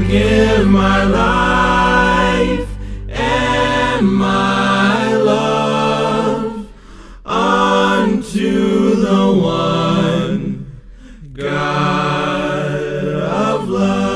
give my life and my love unto the one God of love.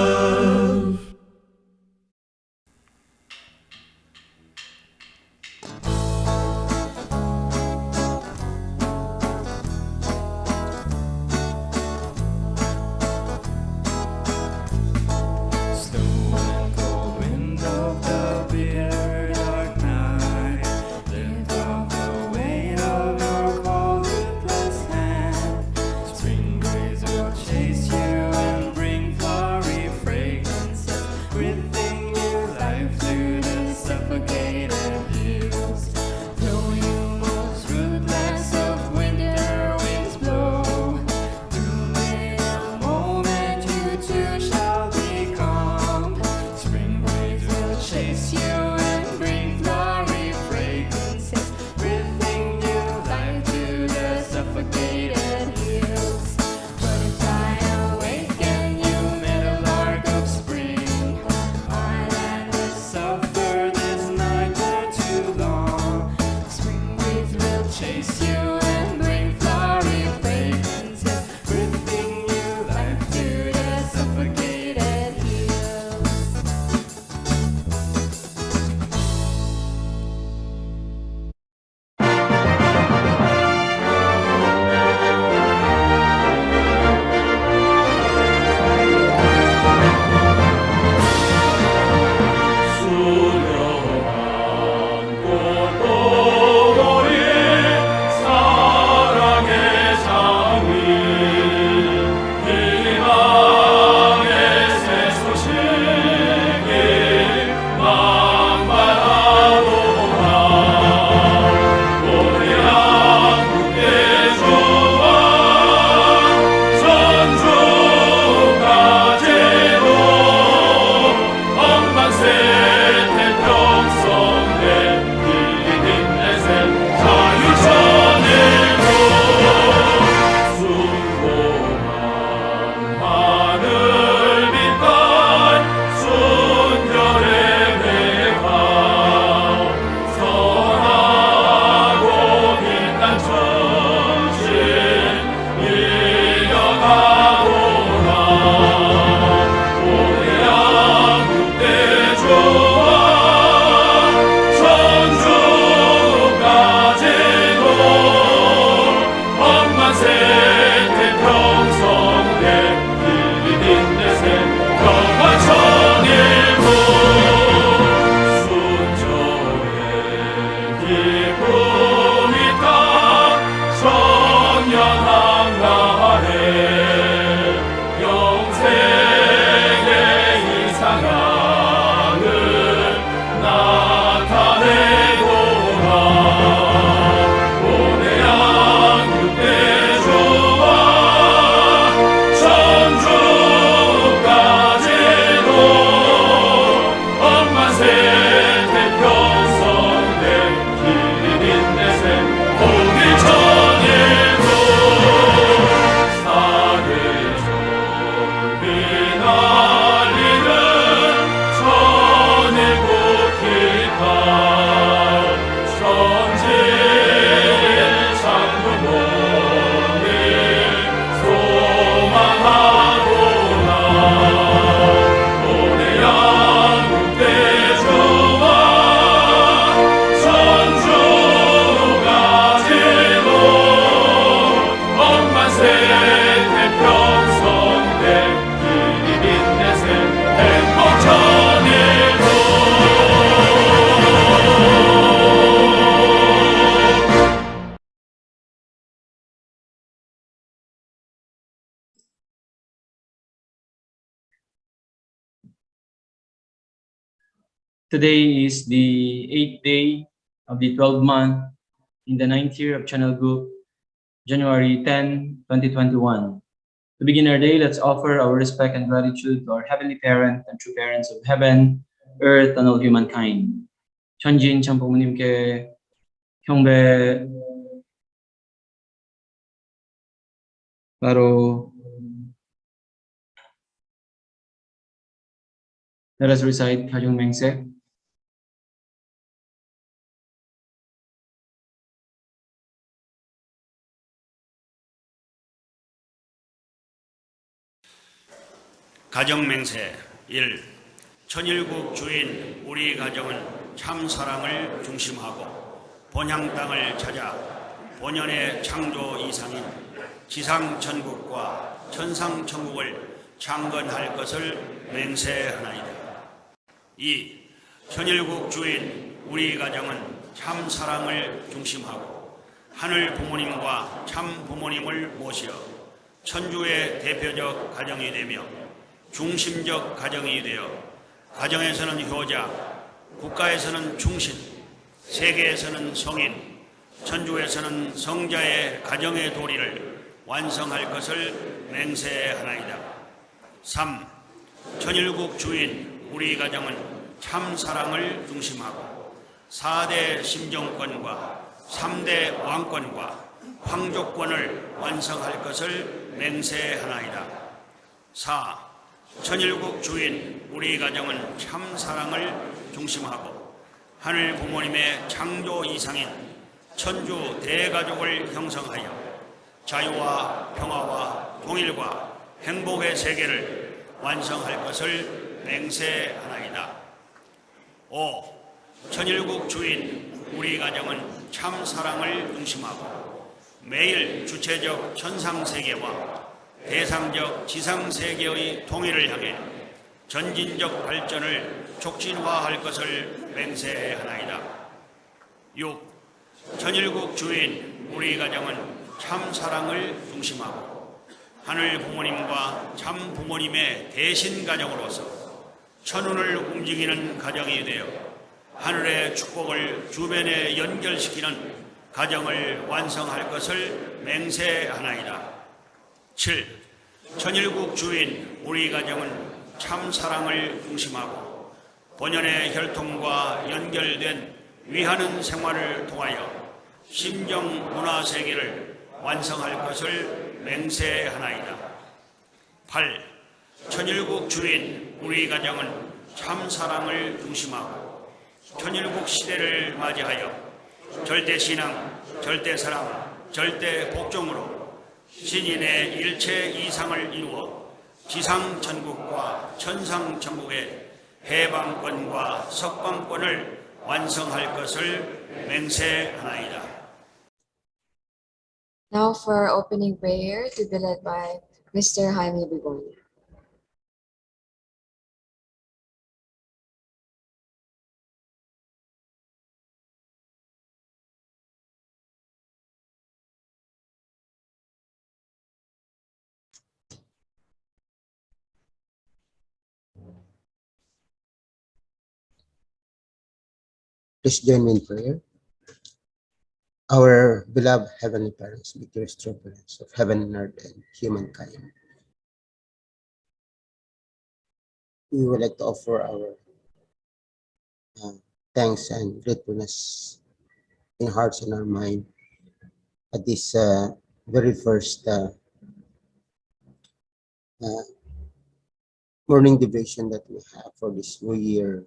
Today is the 8th day of the 12th month in the 9th year of Channel Group, January 10, 2021. To begin our day, let's offer our respect and gratitude to our Heavenly Parent and true parents of heaven, earth, and all humankind. 천진 참부모님께 경배 바로 Let us recite Kajong Mengse. 가정맹세 1. 천일국 주인 우리 가정은 참 사랑을 중심하고 본향 땅을 찾아 본연의 창조 이상인 지상천국과 천상천국을 창건할 것을 맹세하나이다. 2. 천일국 주인 우리 가정은 참 사랑을 중심하고 하늘 부모님과 참 부모님을 모시어 천주의 대표적 가정이 되며 중심적 가정이 되어 가정에서는 효자, 국가에서는 충신, 세계에서는 성인, 천주에서는 성자의 가정의 도리를 완성할 것을 맹세하나이다. 3. 천일국 주인 우리 가정은 참 사랑을 중심하고 4대 심정권과 3대 왕권과 황족권을 완성할 것을 맹세하나이다. 4. 천일국 주인 우리 가정은 참 사랑을 중심하고 하늘 부모님의 창조 이상인 천주 대가족을 형성하여 자유와 평화와 통일과 행복의 세계를 완성할 것을 맹세하나이다. 5. 천일국 주인 우리 가정은 참 사랑을 중심하고 매일 주체적 천상세계와 대상적 지상세계의 통일을 향해 전진적 발전을 촉진화할 것을 맹세하나이다. 6. 천일국 주인 우리 가정은 참 사랑을 중심하고 하늘 부모님과 참 부모님의 대신 가정으로서 천운을 움직이는 가정이 되어 하늘의 축복을 주변에 연결시키는 가정을 완성할 것을 맹세하나이다. 7. 천일국 주인 우리 가정은 참 사랑을 중심하고 본연의 혈통과 연결된 위하는 생활을 통하여 심정 문화 세계를 완성할 것을 맹세하나이다. 8. 천일국 주인 우리 가정은 참 사랑을 중심하고 천일국 시대를 맞이하여 절대신앙, 절대사랑, 절대복종으로 신인의 일체 이상을 이루어 지상천국과 천상천국의 해방권과 석방권을 완성할 것을 맹세하나이다. Now for our opening prayer to be led by Mr. Jaime Bigon. Please join me in prayer. Our beloved Heavenly Parents, be your strength of heaven and earth and humankind. We would like to offer our thanks and gratefulness in hearts and our mind at this very first morning devotion that we have for this new year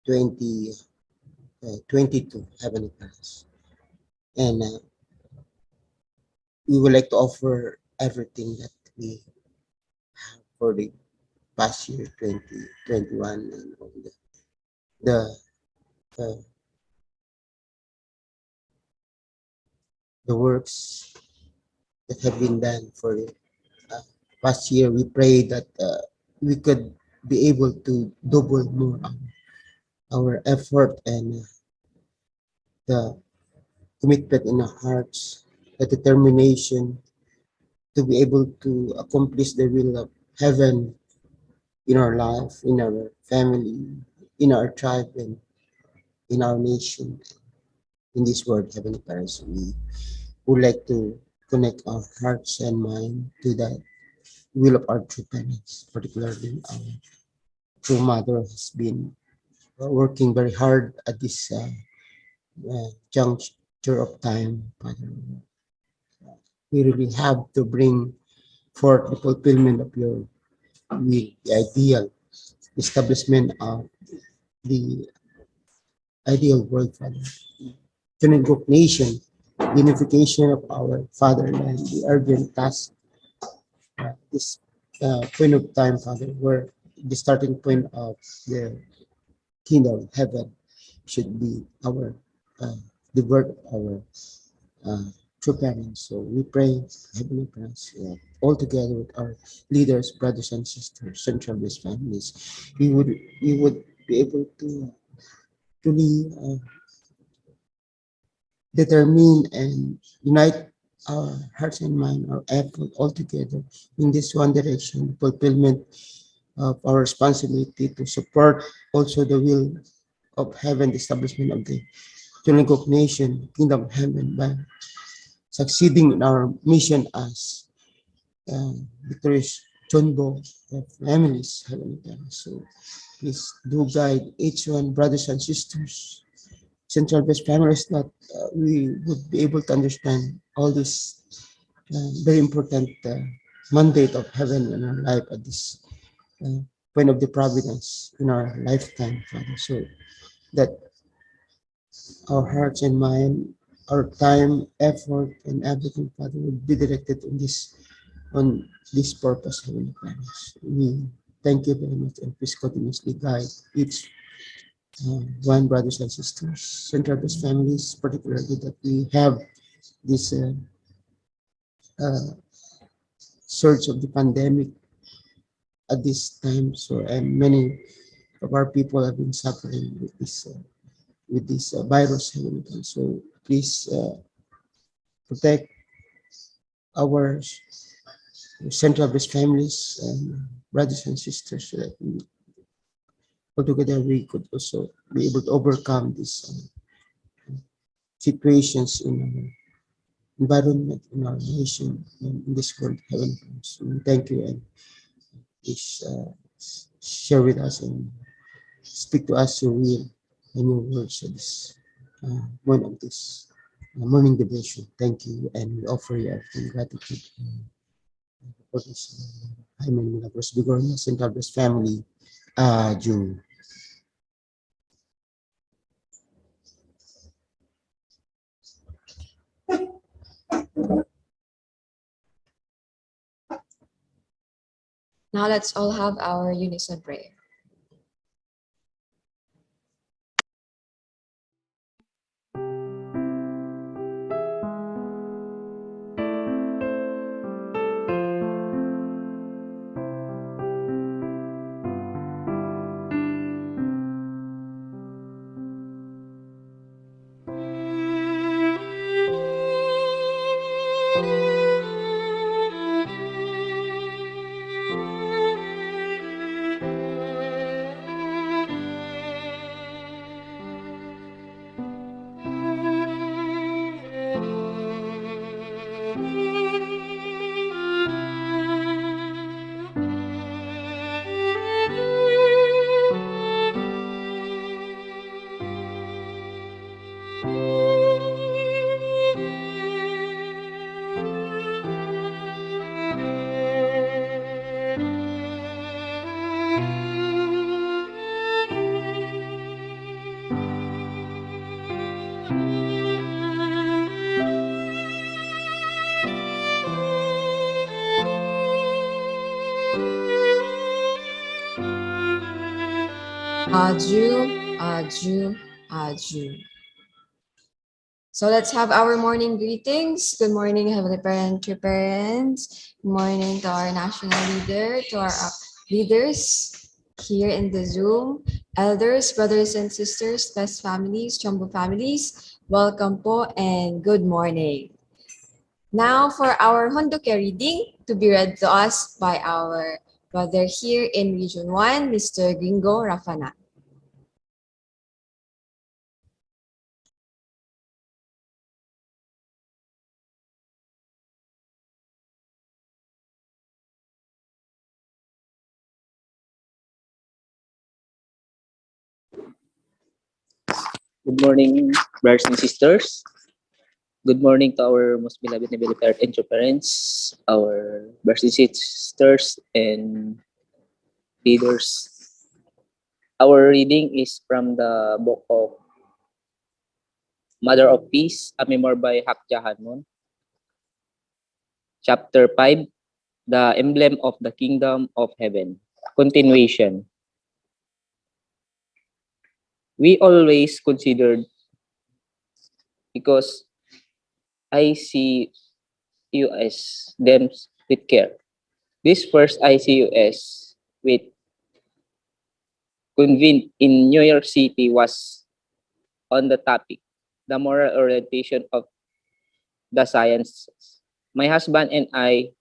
2022, Heavenly Parents. And we would like to offer everything that we have for the past year 2021 and all the works that have been done for the past year. We pray that we could be able to double more our effort and the commitment in our hearts, the determination to be able to accomplish the will of heaven in our life, in our family, in our tribe, and in our nation, in this world. Heavenly Parents, we would like to connect our hearts and mind to the will of our true parents, particularly our true mother has been working very hard at this juncture of time. Father, we really have to bring forth the fulfillment of your will, the ideal establishment of the ideal world, Father. Tuningok nation, unification of our fatherland, the urgent task at this point of time, Father, where the starting point of the kingdom of heaven should be our the word of our uh, true parents. So we pray, Heavenly Parents, all together with our leaders, brothers and sisters, central based families, we would be able to truly determine and unite our hearts and mind, our effort all together in this one direction, fulfillment of our responsibility to support also the will of heaven, the establishment of the Tunagok nation, kingdom of heaven, by succeeding in our mission as victorious Chonbo families, Heavenly Parents. So please do guide each one, brothers and sisters, central based families, that we would be able to understand all this very important mandate of heaven in our life at this point of the providence in our lifetime, Father. So that our hearts and mind, our time, effort, and everything, Father, will be directed on this purpose, Heavenly Parents. We thank you very much, and please continuously guide each one, brothers and sisters, central based families, particularly that we have this surge of the pandemic at this time. So, and many of our people have been suffering with this virus. So please protect our central based families and brothers and sisters, so that we, altogether we could also be able to overcome these situations in our environment, in our nation, and in this world. Heavenly Father. So we thank you, and please share with us and speak to us your will and your words at this one of this morning devotion. Thank you, and we offer you everything gratitude for this. Hyman Milagros Bigornia, Central Best Family, June. Now let's all have our unison prayer. Aju, aju, aju. So let's have our morning greetings. Good morning, Heavenly Parent, true parents. Good morning to our national leader, to our leaders here in the Zoom, elders, brothers and sisters, best families, Chombo families. Welcome po and good morning. Now for our Honduke reading to be read to us by our brother here in Region 1, Mr. Gringo Rafana. Good morning, brothers and sisters. Good morning to our most beloved Heavenly Parent and your parents, our brothers and sisters, and leaders Our reading is from the book of Mother of Peace, a memoir by Hak Jahanmon, chapter 5, the emblem of the kingdom of heaven. Continuation. We always considered, because ICUS them with care. This first ICUS with convened in New York City was on the topic, the moral orientation of the sciences. My husband and I,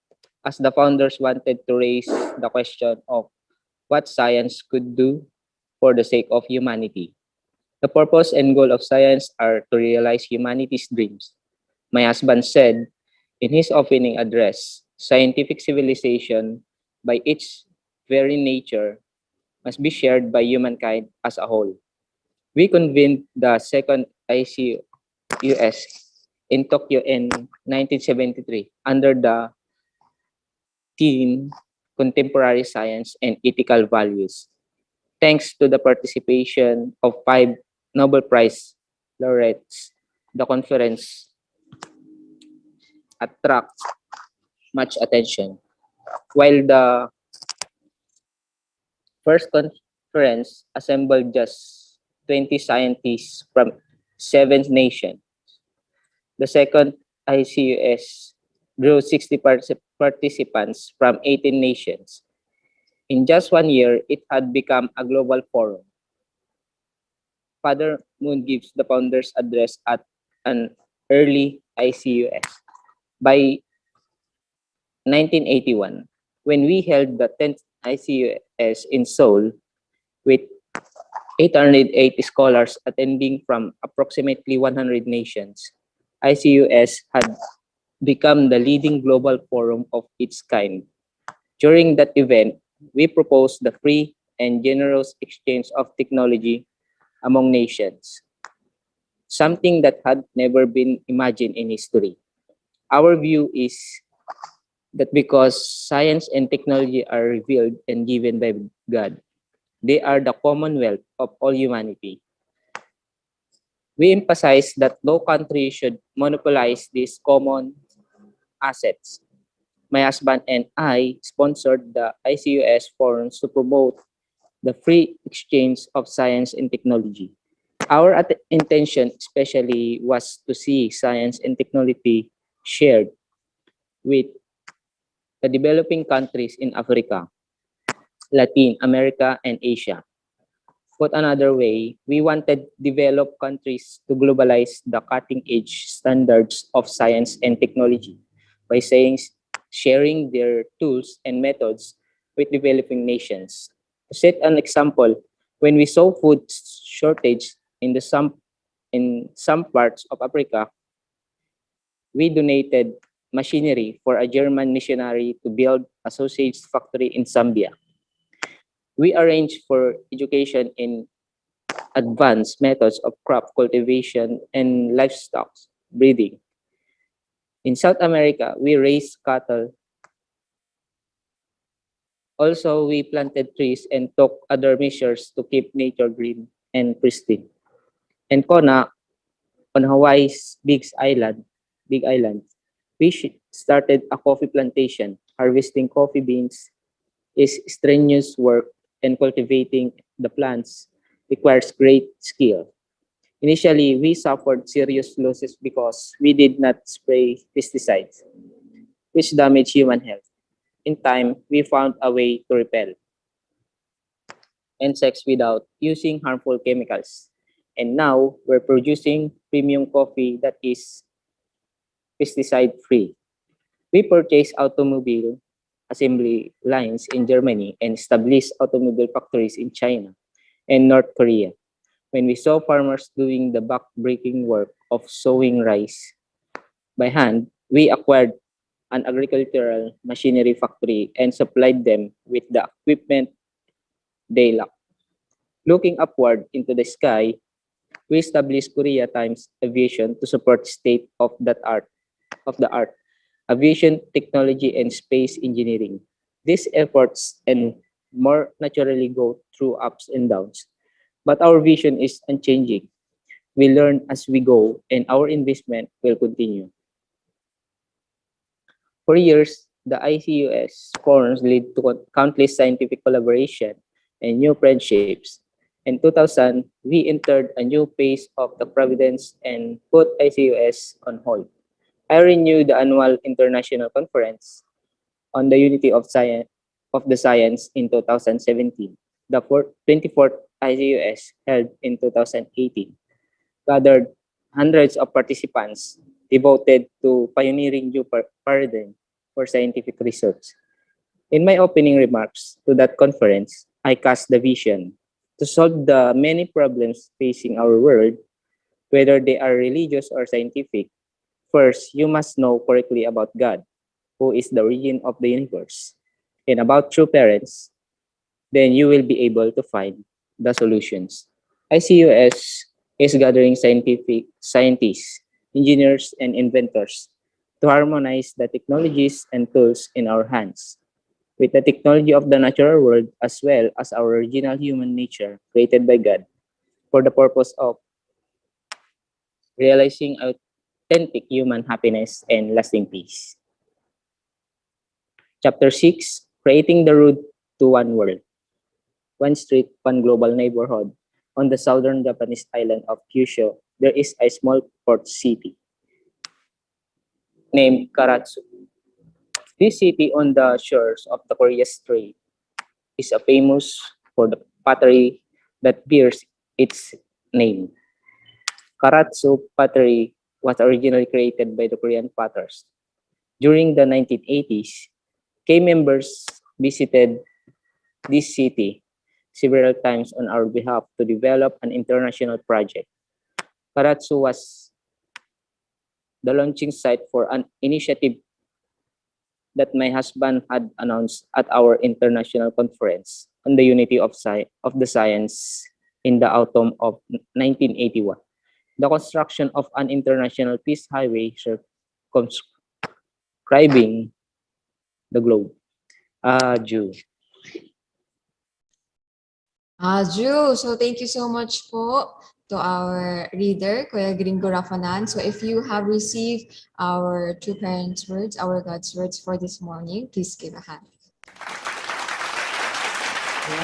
as the founders, wanted to raise the question of what science could do for the sake of humanity. The purpose and goal of science are to realize humanity's dreams. My husband said in his opening address, scientific civilization, by its very nature, must be shared by humankind as a whole. We convened the second ICUS in Tokyo in 1973 under the theme Contemporary Science and Ethical Values. Thanks to the participation of 5 Nobel Prize laureates, the conference attracts much attention. While the first conference assembled just 20 scientists from 7 nations, the second ICUS drew 60 participants from 18 nations. In just 1 year, it had become a global forum. Father Moon gives the founder's address at an early ICUS. By 1981, when we held the 10th ICUS in Seoul, with 880 scholars attending from approximately 100 nations, ICUS had become the leading global forum of its kind. During that event, we proposed the free and generous exchange of technology among nations, something that had never been imagined in history. Our view is that because science and technology are revealed and given by God, they are the commonwealth of all humanity. We emphasize that no country should monopolize these common assets. My husband and I sponsored the ICUS forums to promote the free exchange of science and technology. Our intention especially was to see science and technology shared with the developing countries in Africa, Latin America, and Asia. Put another way, we wanted developed countries to globalize the cutting-edge standards of science and technology by sharing their tools and methods with developing nations. To set an example, when we saw food shortage in some parts of Africa, we donated machinery for a German missionary to build a sausage factory in Zambia. We arranged for education in advanced methods of crop cultivation and livestock breeding. In South America, we raised cattle. Also, we planted trees and took other measures to keep nature green and pristine. In Kona, on Hawaii's Big Island, we started a coffee plantation. Harvesting coffee beans is strenuous work, and cultivating the plants requires great skill. Initially, we suffered serious losses because we did not spray pesticides, which damage human health. In time, we found a way to repel insects without using harmful chemicals. And now, we're producing premium coffee that is pesticide-free. We purchased automobile assembly lines in Germany and established automobile factories in China and North Korea. When we saw farmers doing the back-breaking work of sowing rice by hand, we acquired an agricultural machinery factory and supplied them with the equipment they lacked. Looking upward into the sky, we established Korea Times Aviation to support state of the art, aviation technology and space engineering. These efforts and more naturally go through ups and downs. But our vision is unchanging. We learn as we go, and our investment will continue. For years, the ICUS forums led to countless scientific collaboration and new friendships. In 2000, we entered a new phase of the Providence and put ICUS on hold. I renewed the annual international conference on the unity of science of the science in 2017. The 24th ICUS held in 2018 gathered hundreds of participants devoted to pioneering new paradigm for scientific research. In my opening remarks to that conference, I cast the vision to solve the many problems facing our world, whether they are religious or scientific. First, you must know correctly about God, who is the origin of the universe, and about true parents. Then you will be able to find the solutions. ICUS is gathering scientists, engineers, and inventors to harmonize the technologies and tools in our hands with the technology of the natural world as well as our original human nature created by God for the purpose of realizing authentic human happiness and lasting peace. Chapter 6, Creating the Road to One World. One street, one global neighborhood. On the southern Japanese island of Kyushu, there is a small port city named Karatsu. This city on the shores of the Korea Strait is famous for the pottery that bears its name. Karatsu pottery was originally created by the Korean potters. During the 1980s, K members visited this city several times on our behalf to develop an international project. Karatsu was the launching site for an initiative that my husband had announced at our international conference on the unity of the science in the autumn of 1981. The construction of an international peace highway circumscribing the globe. Jew. Ju, so thank you so much po to our reader, Kuya Gringo Rafanan. So if you have received our True Parents' words, our God's words for this morning, please give a hand.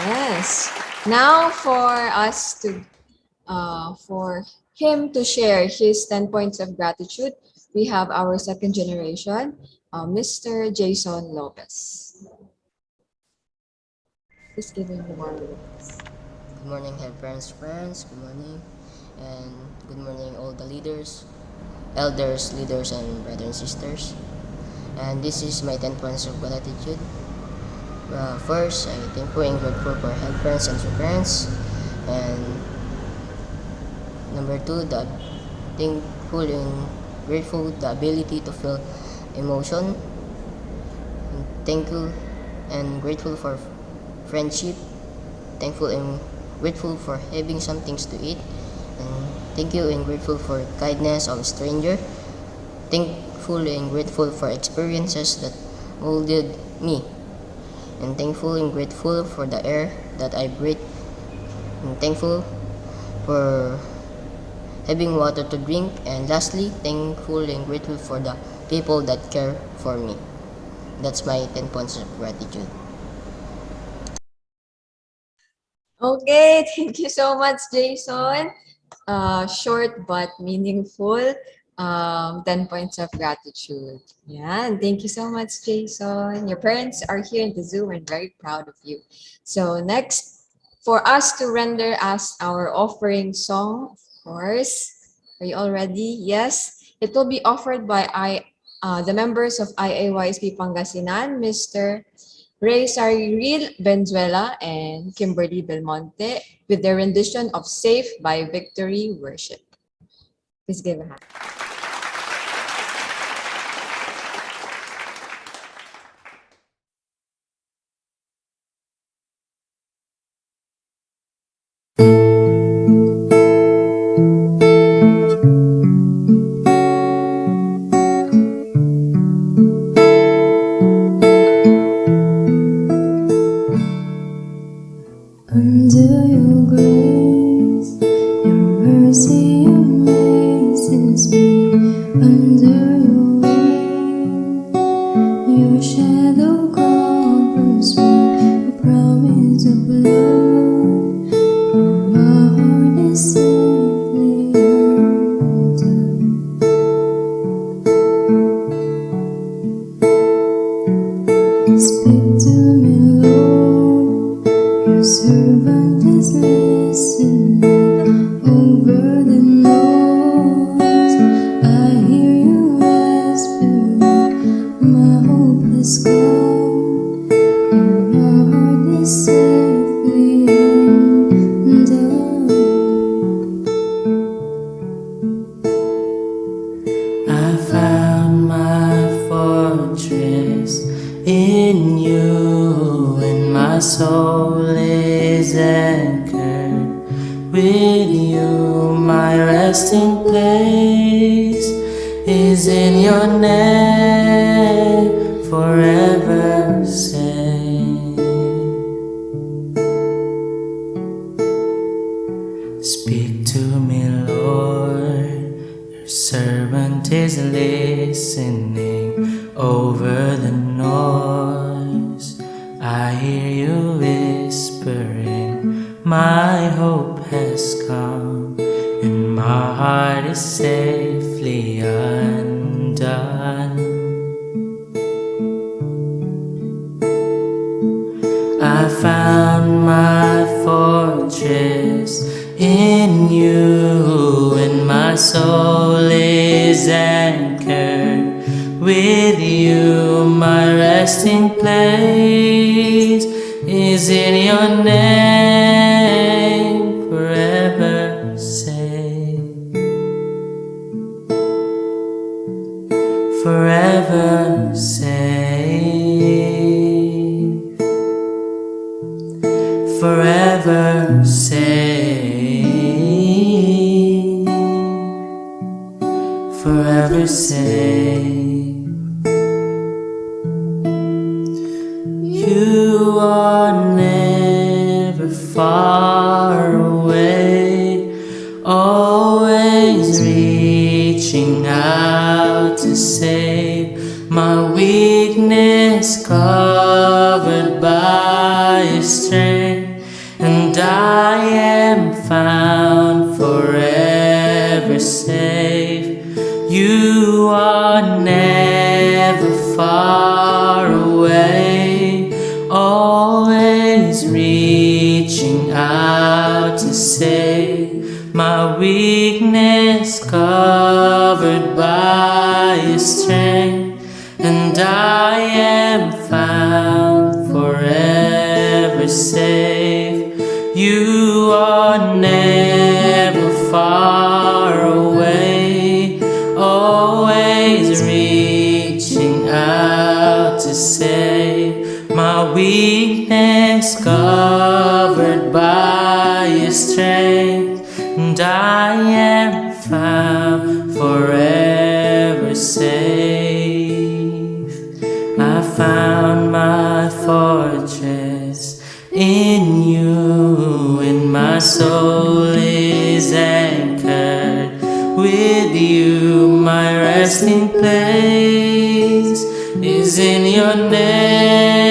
Yes. Now for us to, for him to share his 10 points of gratitude, we have our second generation, Mr. Jason Lopez. Please give him 1 minute. Good morning, head parents, friends. Good morning, and good morning, all the leaders, elders, leaders, and brothers and sisters. And this is my 10 points of gratitude. First, I thankful and grateful for head parents and parents. And number 2, that thankful and grateful the ability to feel emotion. And thankful and grateful for friendship. Thankful and grateful for having some things to eat, and thank you and grateful for kindness of a stranger. Thankful and grateful for experiences that molded me, and thankful and grateful for the air that I breathe, and thankful for having water to drink, and lastly, thankful and grateful for the people that care for me. That's my 10 points of gratitude. Okay, thank you so much, Jason. Short but meaningful 10 points of gratitude. Yeah, and thank you so much, Jason. Your parents are here in the Zoom and very proud of you. So next, for us to render as our offering song, of course. Are you all ready? Yes. It will be offered by the members of IAYSP Pangasinan, Mr. Ray Cyril Benzuela and Kimberly Belmonte with their rendition of Safe by Victory Worship. Please give a hand. Under your grace, your mercy amazes me. Under your wing, your shadow covers me. A promise of love, my heart is safely undone. Speak to me, Lord, your servant is listening. Over the noise, I hear you whispering. My hope has come, and my heart is safely undone. I found my fortress in you, and my soul is anchored with you. My resting place is in your name, forever safe. Speak to me, Lord, your servant is listening. Over the noise, I hear you whispering. My hope has come, and my heart is safely undone. I found my fortress in you, and my soul is anchored with you. My resting place is in your name, forever safe. Forever safe. Forever safe. Forever safe. You are never far away, always reaching out to save. My weakness covered by your strength, and I am found forever safe. You are never far away, always reaching out to save. My weakness covered by your strength, and I am found forever safe. You are never far away, always reaching out to save. My weakness covered by your strength, and I am found forever safe. I found my fortress in you, and my soul is anchored with you. My resting place is in your name.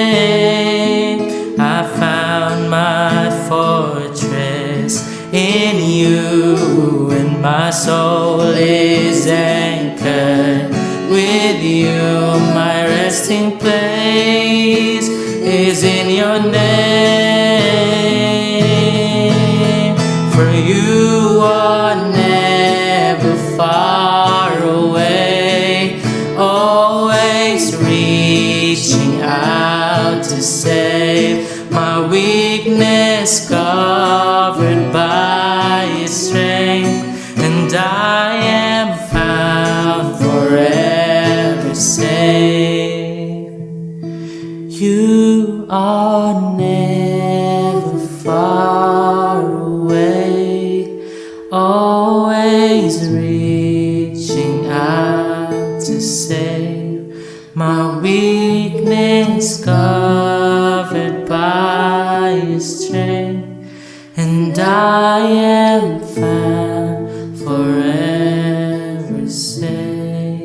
I found my fortress in you, and my soul is anchored with you. My resting place is in your name. For you are never far away, always reaching out to save. My weakness covered by your strength, and I am found forever safe. You are never far away, always reaching out to save. My weakness covered by your strength, and I am found forever safe.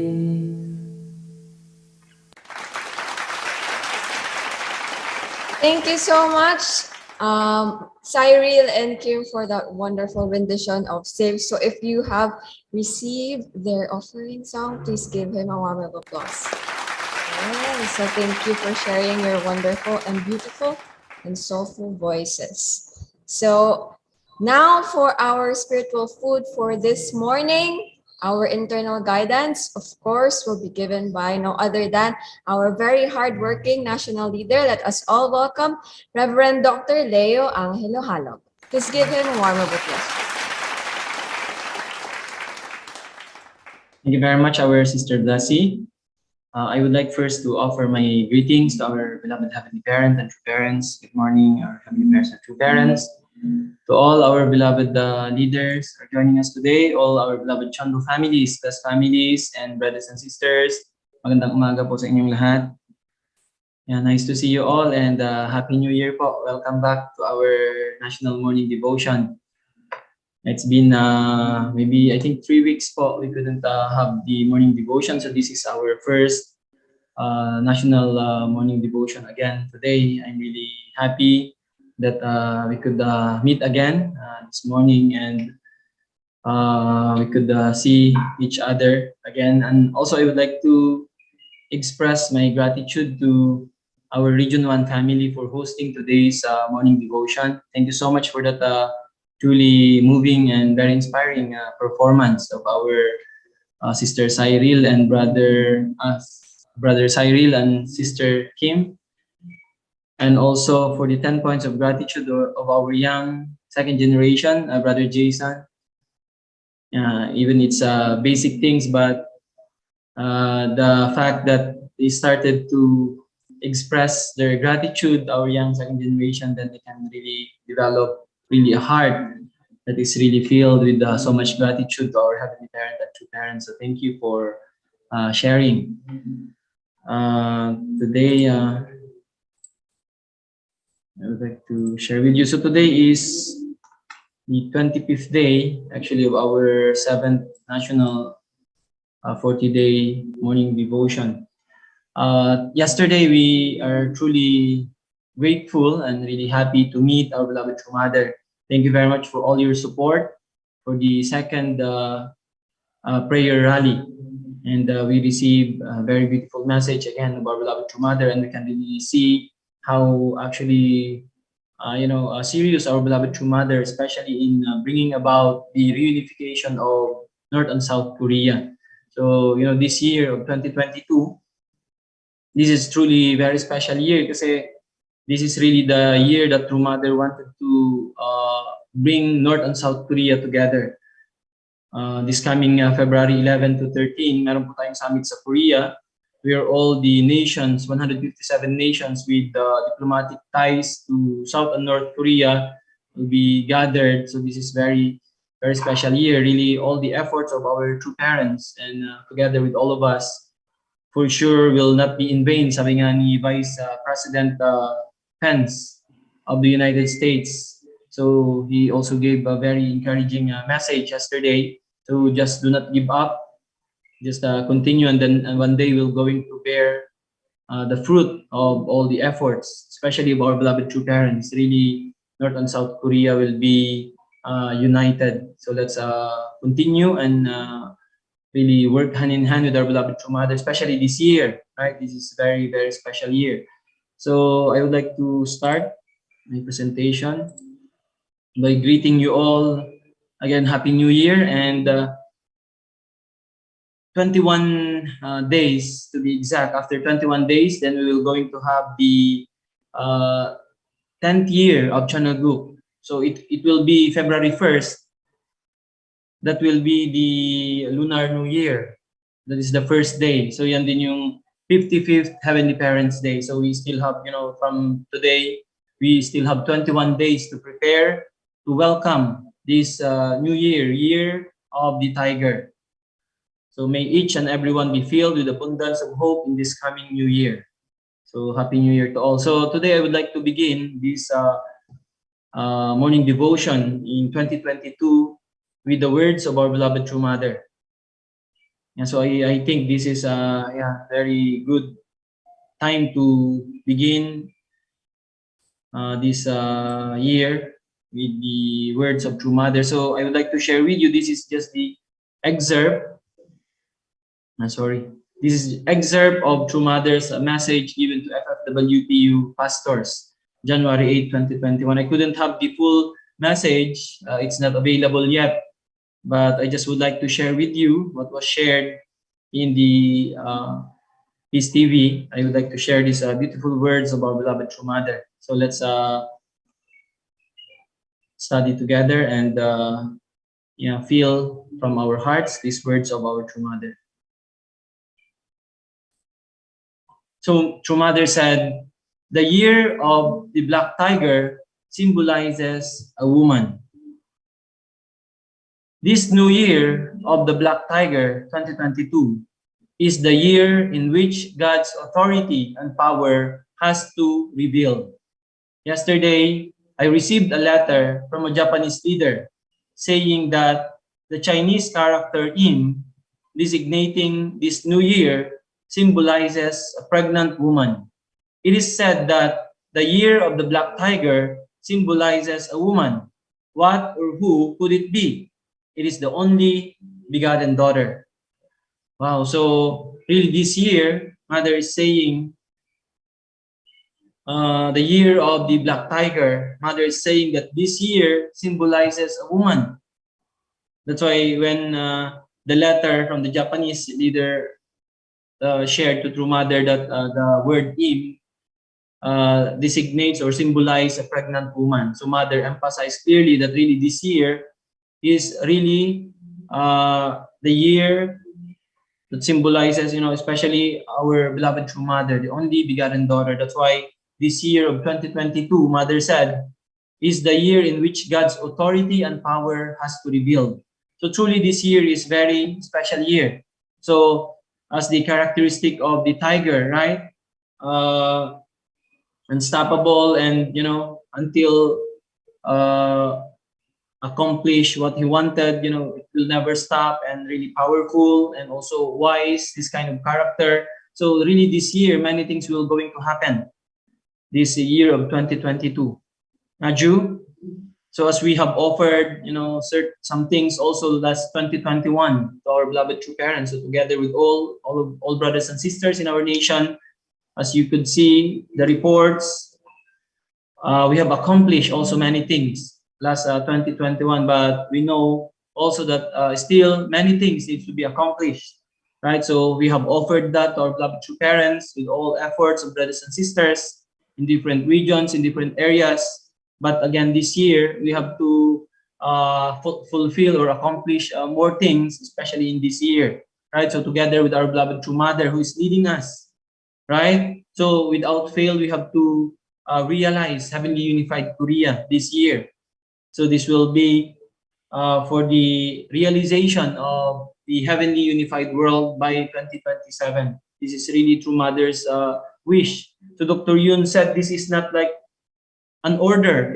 Thank you so much, Cyril and Kim, for that wonderful rendition of Save. So if you have received their offering song, please give him a warm of applause. Yes, so thank you for sharing your wonderful and beautiful and soulful voices. So now for our spiritual food for this morning. Our internal guidance, of course, will be given by no other than our very hardworking national leader. Let us all welcome Reverend Dr. Leo Angelo Halog. Please give him a warm applause. Thank you very much, our Sister Blasi. I would like first to offer my greetings to our beloved Heavenly Parent and true parents. Good morning, our Heavenly Parents and true parents. To all our beloved leaders who are joining us today, all our beloved Chandu families, class families, and brothers and sisters. Magandang umaga po sa inyong lahat. Yeah, nice to see you all and Happy New Year po. Welcome back to our National Morning Devotion. It's been maybe I think 3 weeks po we couldn't have the morning devotion, so this is our first national morning devotion again today. I'm really happy that we could meet again this morning and we could see each other again. And also I would like to express my gratitude to our Region 1 family for hosting today's morning devotion. Thank you so much for that truly moving and very inspiring performance of our Sister Cyril and Brother Cyril and Sister Kim. And also for the 10 points of gratitude of our young second generation, Brother Jason. Even it's basic things, but the fact that they started to express their gratitude, our young second generation, then they can really develop really a heart that is really filled with so much gratitude to our Heavenly Parent and true parents. So thank you for sharing. Today, I would like to share with you. So today is the 25th day, actually, of our 7th National 40-day morning devotion. Yesterday, we are truly grateful and really happy to meet our beloved True Mother. Thank you very much for all your support for the second prayer rally. And we received a very beautiful message again of our beloved True Mother, and we can really see how actually serious our beloved True Mother, especially in bringing about the reunification of North and South Korea. So, this year of 2022, this is truly a very special year because this is really the year that True Mother wanted to bring North and South Korea together. This coming February 11 to 13, meron po tayong summit sa Korea, where all the nations, 157 nations with diplomatic ties to South and North Korea will be gathered. So this is very, very special year. Really, all the efforts of our true parents and together with all of us, for sure will not be in vain. Sabi nga ni Vice President Pence of the United States. So he also gave a very encouraging message yesterday. So just do not give up. Just continue, and then one day we're going to bear the fruit of all the efforts, especially of our beloved true parents. Really, North and South Korea will be united. So let's continue and really work hand in hand with our beloved True Mother, especially this year, right? This is very, very special year. So I would like to start my presentation by greeting you all again, Happy New Year, and 21 days to be exact. After 21 days, then we will going to have the 10th year of Channel Group. So it will be February 1st. That will be the Lunar New Year. That is the first day. So yan din yung 55th Heavenly Parents Day. So we still have, from today, we still have 21 days to prepare to welcome this new year, Year of the Tiger. So may each and everyone be filled with abundance of hope in this coming new year. So Happy New Year to all. So today I would like to begin this morning devotion in 2022 with the words of our beloved True Mother. And so I think this is a very good time to begin this year with the words of True Mother. So I would like to share with you, this is just the excerpt. This is excerpt of True Mother's message given to FFWPU pastors, January 8, 2021. I couldn't have the full message. It's not available yet, but I just would like to share with you what was shared in the Peace TV. I would like to share these beautiful words of our beloved True Mother. So let's study together and feel from our hearts these words of our True Mother. So True Mother said, the year of the black tiger symbolizes a woman. This new year of the black tiger, 2022, is the year in which God's authority and power has to reveal. Yesterday, I received a letter from a Japanese leader saying that the Chinese character Im, designating this new year, symbolizes a pregnant woman. It is said that the year of the black tiger symbolizes a woman. What or who could it be? It is the only begotten daughter. Wow, so really this year, Mother is saying, the year of the black tiger, Mother is saying that this year symbolizes a woman. That's why when the letter from the Japanese leader shared to True Mother that the word Im designates or symbolizes a pregnant woman. So Mother emphasized clearly that really this year is really the year that symbolizes, especially our beloved True Mother, the only begotten daughter. That's why this year of 2022, Mother said, is the year in which God's authority and power has to reveal. So truly this year is very special year. So as the characteristic of the tiger, right? Unstoppable and, until accomplish what he wanted, it will never stop, and really powerful and also wise, this kind of character. So really this year, many things will going to happen this year of 2022. Naju, so as we have offered, some things also last 2021 to our beloved true parents, so together with all brothers and sisters in our nation, as you could see the reports, we have accomplished also many things last 2021, but we know also that still many things need to be accomplished, right? So we have offered that to our beloved true parents with all efforts of brothers and sisters in different regions, in different areas. But again, this year we have to fulfill or accomplish more things, especially in this year, right? So together with our beloved True Mother who is leading us, right? So without fail, we have to realize Heavenly Unified Korea this year. So this will be for the realization of the Heavenly Unified World by 2027. This is really True Mother's wish. So Dr. Yun said this is not like an order,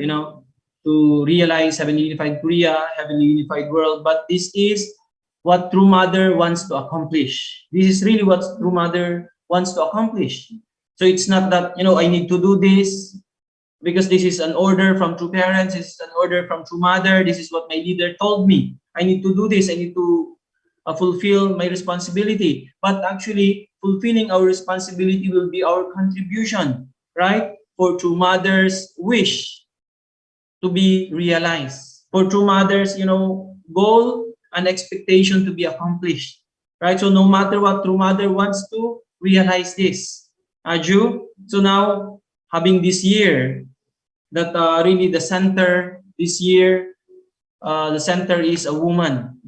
to realize Heavenly Unified Korea, Heavenly Unified World, but this is what True Mother wants to accomplish. This is really what True Mother wants to accomplish. So it's not that, I need to do this because this is an order from True Parents, this is an order from True Mother, this is what my leader told me. I need to do this, I need to fulfill my responsibility. But actually, fulfilling our responsibility will be our contribution, right? For True Mother's wish to be realized. For True Mother's, goal and expectation to be accomplished, right? So no matter what, True Mother wants to realize this. Aju, so now having this year, that really the center this year, the center is a woman,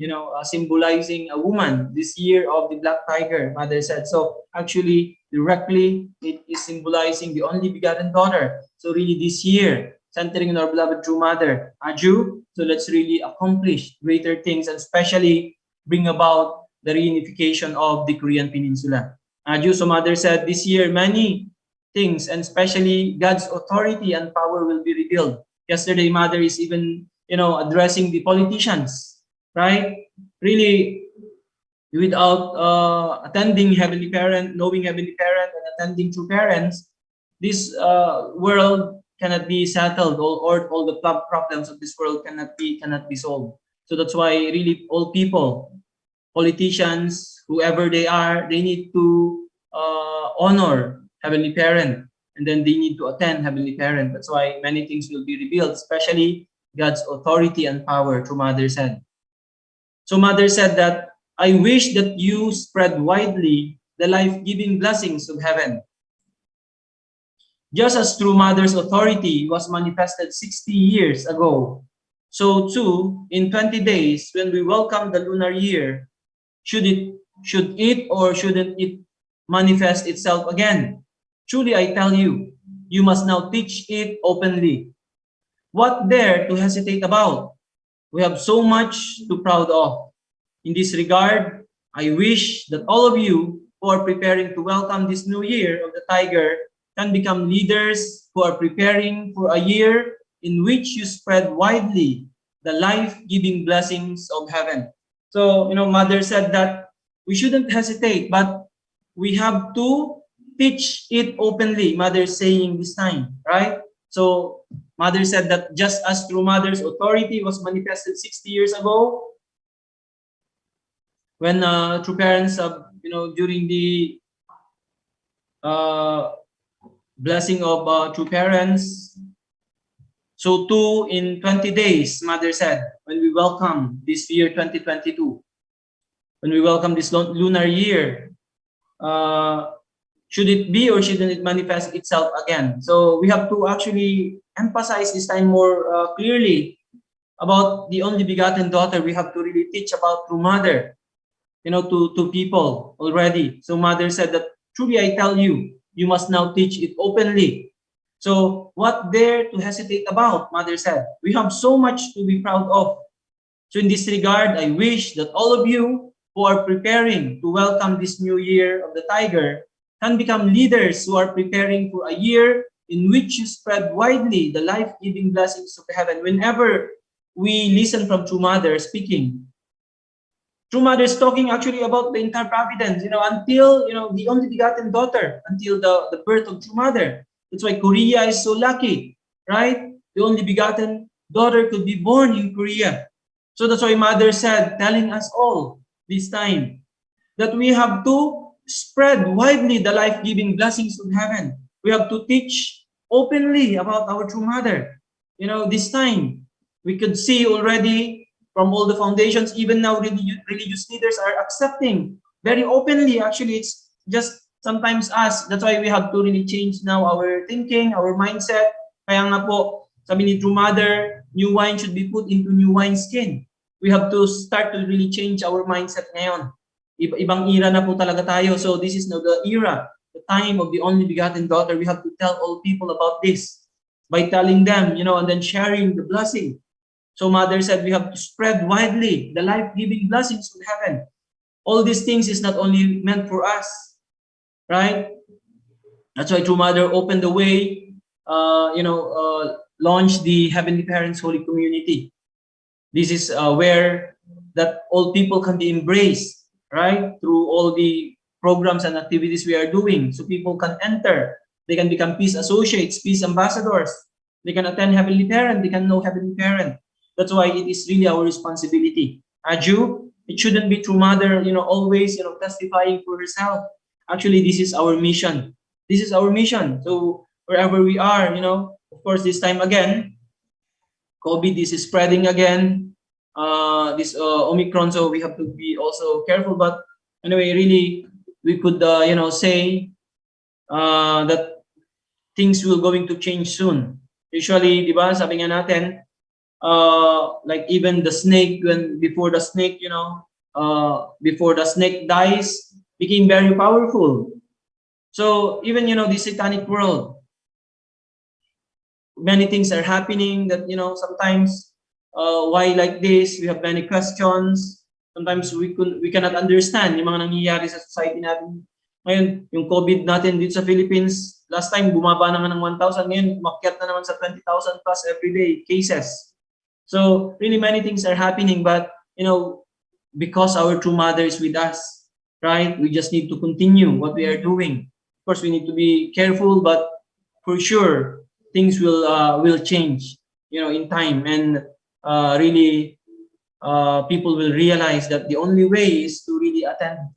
symbolizing a woman this year of the black tiger, Mother said. So actually, directly, it is symbolizing the only begotten daughter. So really this year, centering in our beloved True Mother, Aju, so let's really accomplish greater things and especially bring about the reunification of the Korean Peninsula. Aju, so Mother said this year, many things and especially God's authority and power will be revealed. Yesterday, mother is even, addressing the politicians, right? Really, without attending Heavenly Parent, knowing Heavenly Parent, and attending true parents, this world cannot be settled, or all the problems of this world cannot be solved. So that's why really all people, politicians, whoever they are, they need to honor Heavenly Parent, and then they need to attend Heavenly Parent. That's why many things will be revealed, especially God's authority and power through Mother said. So Mother said that, I wish that you spread widely the life-giving blessings of heaven. Just as through Mother's authority was manifested 60 years ago, so too, in 20 days, when we welcome the lunar year, should it or shouldn't it manifest itself again? Truly, I tell you, you must now teach it openly. What there to hesitate about? We have so much to proud of. In this regard, I wish that all of you who are preparing to welcome this new year of the tiger can become leaders who are preparing for a year in which you spread widely the life-giving blessings of heaven. So, Mother said that we shouldn't hesitate, but we have to teach it openly. Mother is saying this time, right? So, Mother said that just as through Mother's authority was manifested 60 years ago, when true parents, during the blessing of true parents, so too in 20 days, Mother said, when we welcome this year 2022, when we welcome this lunar year, should it be or shouldn't it manifest itself again? So we have to actually emphasize this time more clearly about the only begotten daughter. We have to really teach about true Mother, to people already. So Mother said that, truly I tell you, you must now teach it openly. So what there to hesitate about? Mother said, we have so much to be proud of. So in this regard, I wish that all of you who are preparing to welcome this new year of the tiger can become leaders who are preparing for a year in which you spread widely the life-giving blessings of heaven. Whenever we listen from True Mother speaking, True Mother is talking actually about the entire providence, until, the only begotten daughter, until the birth of True Mother. That's why Korea is so lucky, right? The only begotten daughter could be born in Korea. So that's why Mother said, telling us all this time, that we have to spread widely the life-giving blessings of heaven. We have to teach openly about our True Mother. This time, we could see already from all the foundations, even now religious leaders are accepting very openly. Actually, it's just sometimes us. That's why we have to really change now our thinking, our mindset. Kaya nga po, sabi ni True Mother, new wine should be put into new wineskin. We have to start to really change our mindset ngayon. Ibang era na po talaga tayo. So this is now the era, the time of the only begotten daughter. We have to tell all people about this by telling them, and then sharing the blessing. So Mother said we have to spread widely the life-giving blessings of heaven. All these things is not only meant for us, right? That's why True Mother opened the way, launched the Heavenly Parents Holy Community. This is where that all people can be embraced, right? Through all the programs and activities we are doing. So people can enter. They can become peace associates, peace ambassadors. They can attend Heavenly Parent. They can know Heavenly Parent. That's why it is really our responsibility. Aju, it shouldn't be True Mother, always, testifying for herself. Actually, this is our mission. This is our mission. So wherever we are, of course, this time again, COVID is spreading again. This Omicron, so we have to be also careful. But anyway, really, we could, say that things will going to change soon. Usually, di ba, sabi nga natin, like even the snake, before the snake dies, became very powerful. So even, the satanic world, many things are happening that, sometimes, why like this? We have many questions. Sometimes we cannot understand yung mga nangyayari sa society natin Ngayon, yung COVID natin dito sa Philippines, last time bumaba naman ng 1,000, ngayon umakyat na naman sa 20,000 plus every day cases. So really many things are happening, but because our true mother is with us, right? We just need to continue what we are doing. Of course, we need to be careful, but for sure things will change, in time, and really people will realize that the only way is to really attend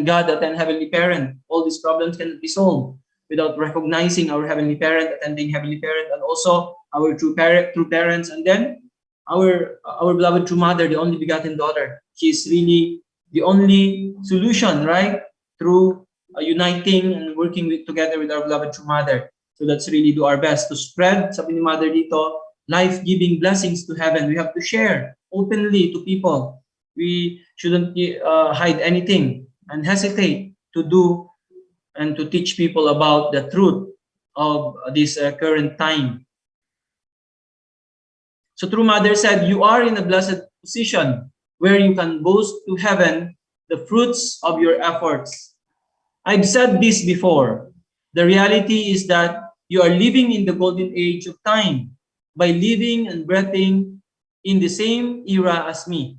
God, attend Heavenly Parent. All these problems cannot be solved without recognizing our Heavenly Parent, attending Heavenly Parent, and also our true parents, and then our beloved true mother, the only begotten daughter. She is really the only solution, right? Through uniting and working together with our beloved true mother. So let's really do our best to spread, sabi ni Mother dito, life-giving blessings to heaven. We have to share openly to people. We shouldn't hide anything and hesitate to do and to teach people about the truth of this current time. So True Mother said, you are in a blessed position where you can boast to heaven the fruits of your efforts. I've said this before. The reality is that you are living in the golden age of time by living and breathing in the same era as me.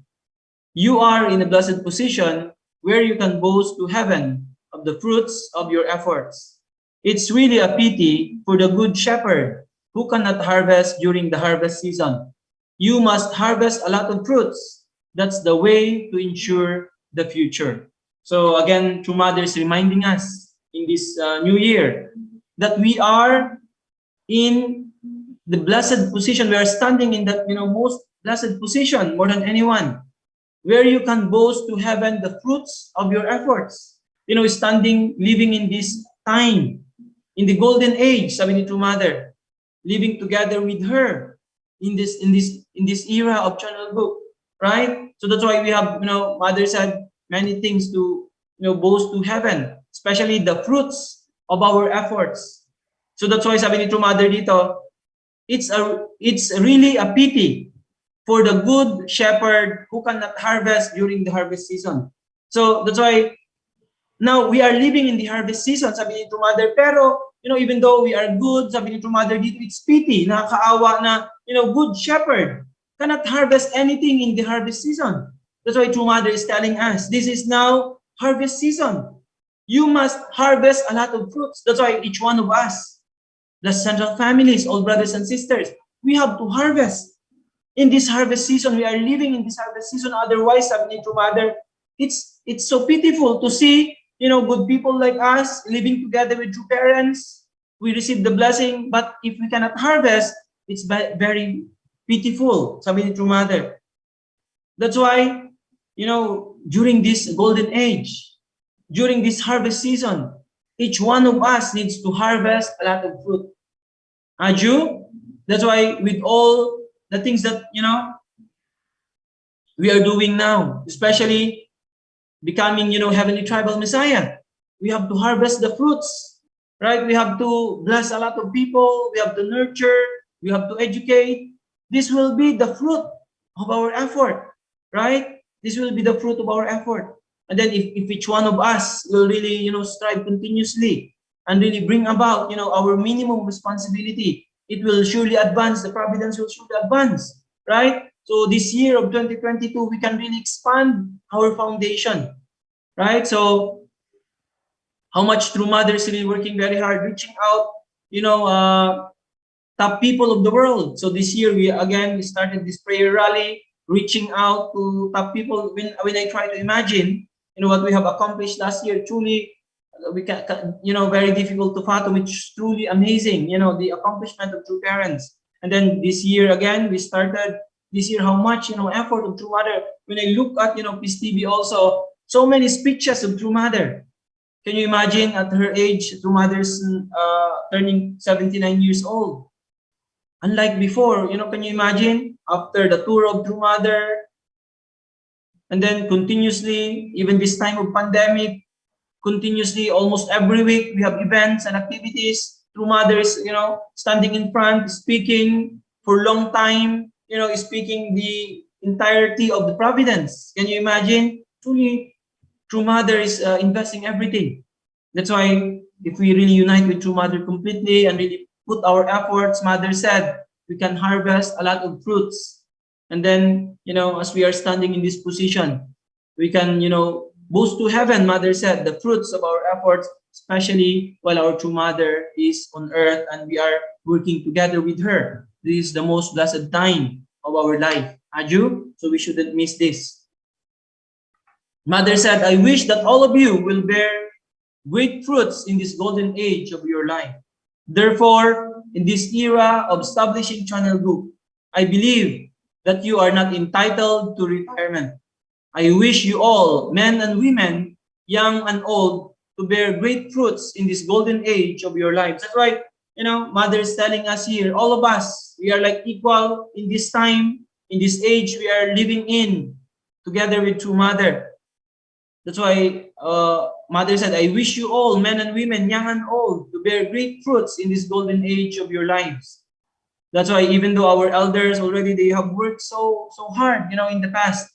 You are in a blessed position where you can boast to heaven of the fruits of your efforts. It's really a pity for the good shepherd who cannot harvest during the harvest season. You must harvest a lot of fruits. That's the way to ensure the future. So again, True Mother is reminding us in this new year that we are in the blessed position. We are standing in that most blessed position more than anyone, where you can boast to heaven the fruits of your efforts. Standing, living in this time, in the golden age, sabi ni True Mother, living together with her in this era of channel book, right? So that's why we have, Mother said many things to boast to heaven, especially the fruits of our efforts. So that's why sabi ni True Mother dito, it's really a pity for the good shepherd who cannot harvest during the harvest season. So that's why now we are living in the harvest season, sabi ni True Mother, pero even though we are good, sabi ni True Mother dito, it's pity, nakakaawa na good shepherd cannot harvest anything in the harvest season. That's why True Mother is telling us, this is now harvest season. You must harvest a lot of fruits. That's why each one of us, the central families, all brothers and sisters, we have to harvest. In this harvest season, we are living in this harvest season. Otherwise, sabi ni True Mother, it's so pitiful to see, good people like us living together with true parents. We receive the blessing, but if we cannot harvest, it's very pitiful, sabi ni True Mother. That's why, during this golden age, during this harvest season, each one of us needs to harvest a lot of fruit. Aju? That's why with all the things that, we are doing now, especially becoming, Heavenly Tribal Messiah, we have to harvest the fruits, right? We have to bless a lot of people. We have to nurture. We have to educate. This will be the fruit of our effort, right? This will be the fruit of our effort. And then if each one of us will really, strive continuously and really bring about, our minimum responsibility, it will surely advance. The providence will surely advance, right? So this year of 2022, we can really expand our foundation, right? So how much True Mother is really working very hard, reaching out, top people of the world. So this year, we started this prayer rally, reaching out to top people. When I try to imagine, what we have accomplished last year, truly, we can, very difficult to fathom. It's truly amazing, the accomplishment of true parents. And then this year again, we started this year how much, effort of True Mother. When I look at, Peace TV also, so many speeches of True Mother. Can you imagine at her age, True Mother's turning 79 years old? Unlike before, can you imagine after the tour of True Mother, and then continuously, even this time of pandemic, continuously, almost every week, we have events and activities. True Mother is, standing in front, speaking for a long time, speaking the entirety of the providence. Can you imagine? Truly, True Mother is investing everything. That's why if we really unite with True Mother completely and really put our efforts, Mother said, we can harvest a lot of fruits. And then, as we are standing in this position, we can, boast to heaven, Mother said, the fruits of our efforts, especially while our True Mother is on earth and we are working together with her. This is the most blessed time of our life. Aju? So we shouldn't miss this. Mother said, I wish that all of you will bear great fruits in this golden age of your life. Therefore, in this era of establishing Channel Group, I believe that you are not entitled to retirement. I wish you all, men and women, young and old, to bear great fruits in this golden age of your lives. That's why, Mother is telling us here, all of us, we are like equal in this time, in this age we are living in, together with True Mother. That's why Mother said, I wish you all, men and women, young and old, to bear great fruits in this golden age of your lives. That's why even though our elders already, they have worked so hard, in the past,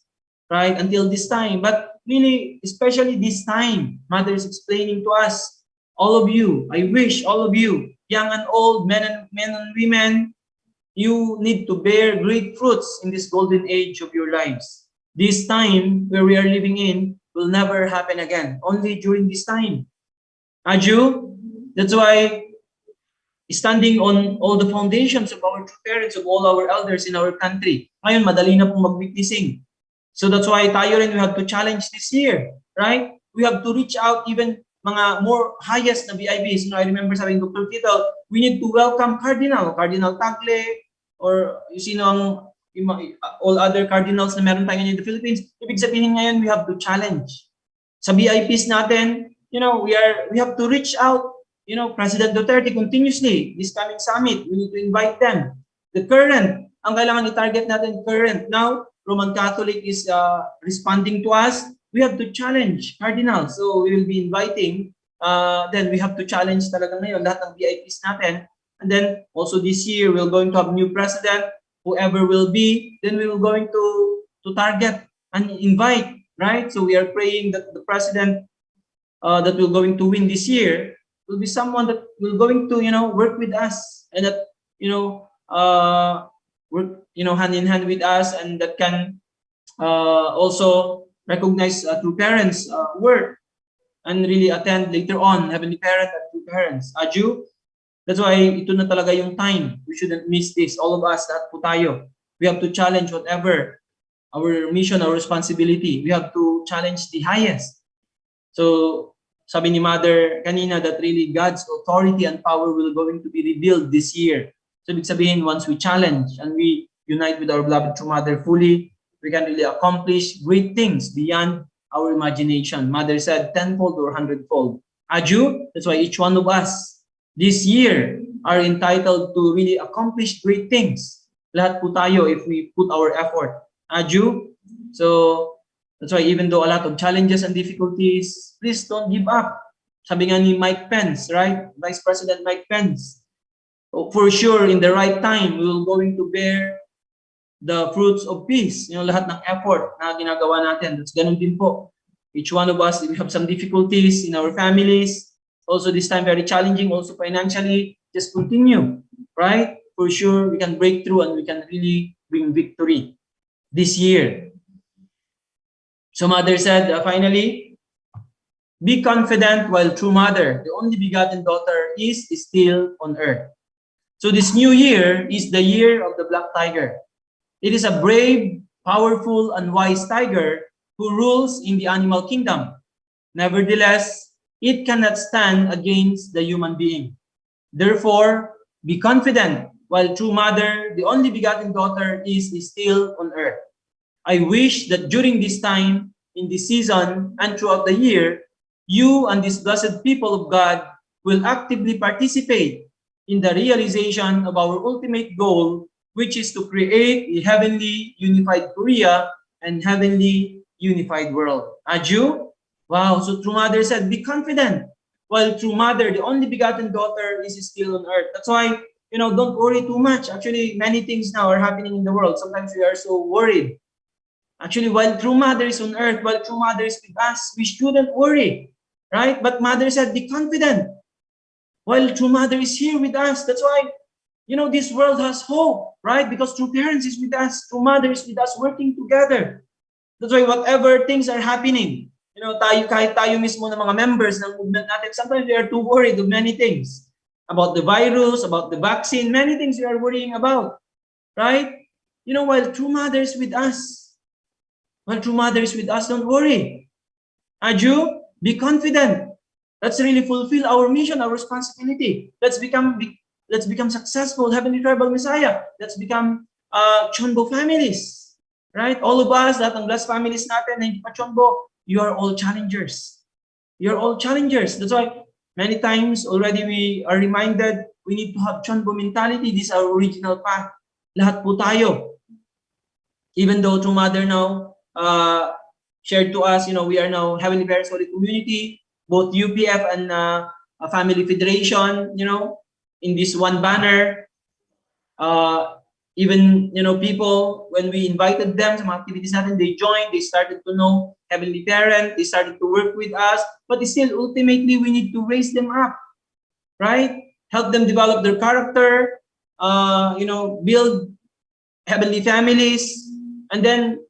right, until this time. But really, especially this time, Mother is explaining to us, all of you, I wish all of you, young and old, men and women, you need to bear great fruits in this golden age of your lives. This time where we are living in will never happen again, only during this time. Aju, that's why standing on all the foundations of our true parents, of all our elders in our country, ngayon madali na pong mag-witnessing. So that's why tayo rin, we have to challenge this year, right? We have to reach out even mga more highest na VIPs. I remember sabi ng Dr. Tito, we need to welcome Cardinal Tagle, or all other cardinals na meron tayo in the Philippines. Ibig sabihin ngayon, we have to challenge. Sa VIPs natin, we have to reach out, President Duterte continuously, this coming summit, we need to invite them. The current, ang kailangan i-target natin, current. Now, Roman Catholic is responding to us. We have to challenge cardinals. So we will be inviting, then we have to challenge talaga ngayon lahat ng VIPs natin. And then also this year, we're going to have new president, whoever will be, then we will going to target and invite, right? So we are praying that the president that we're going to win this year will be someone that will going to, work with us and that, work, hand in hand with us, and that can also recognize true parents' work and really attend later on, Heavenly Parent and true parents. Aju? That's why ito na talaga yung time. We shouldn't miss this. All of us, lahat po tayo. We have to challenge whatever our mission, our responsibility. We have to challenge the highest. So, sabi ni Mother kanina that really God's authority and power will going to be revealed this year. So, ibig sabihin, once we challenge and we unite with our beloved True Mother fully, we can really accomplish great things beyond our imagination. Mother said, tenfold or hundredfold. Aju? That's why each one of us this year are entitled to really accomplish great things. Lahat po tayo if we put our effort. Aju? So, that's why even though a lot of challenges and difficulties, please don't give up. Sabi nga ni Mike Pence, right? Vice President Mike Pence. For sure, in the right time, we will going to bear the fruits of peace. Lahat ng effort na ginagawa natin. That's ganun din po. Each one of us, we have some difficulties in our families. Also this time very challenging, also financially, just continue, right? For sure, we can break through and we can really bring victory this year. So Mother said, finally, be confident while True Mother, the only begotten daughter, is still on earth. So this new year is the year of the Black Tiger. It is a brave, powerful, and wise tiger who rules in the animal kingdom. Nevertheless, it cannot stand against the human being. Therefore, be confident while True Mother, the only begotten daughter, is still on earth. I wish that during this time, in this season, and throughout the year, you and this blessed people of God will actively participate in the realization of our ultimate goal, which is to create a heavenly unified Korea and heavenly unified world. Aju? Wow, so True Mother said, be confident. While True Mother, the only begotten daughter, is still on earth. That's why, don't worry too much. Actually, many things now are happening in the world. Sometimes we are so worried. Actually, while True Mother is on earth, while True Mother is with us, we shouldn't worry. right? But Mother said, be confident. While True Mother is here with us. That's why, this world has hope, right? Because True Parents is with us. True Mother is with us, working together. That's why whatever things are happening, kahit tayo mismo ng mga members ng movement natin, sometimes we are too worried of many things. About the virus, about the vaccine, many things we are worrying about, right? While True Mother is with us, don't worry. Aju, be confident. Let's really fulfill our mission, our responsibility. Let's become successful Heavenly Tribal Messiah. Let's become Chonbo families. Right? All of us, lahat ng blessed families natin na hindi pa Chonbo, you are all challengers. You're all challengers. That's why many times already we are reminded we need to have Chonbo mentality. This is our original path. Lahat po tayo. Even though True Mother now shared to us, we are now Heavenly Parents Holy Community, both UPF and Family Federation, in this one banner. Even, people, when we invited them to some activities natin, they joined, they started to know Heavenly Parent, they started to work with us, but still, ultimately, we need to raise them up, right? Help them develop their character, build heavenly families, and then,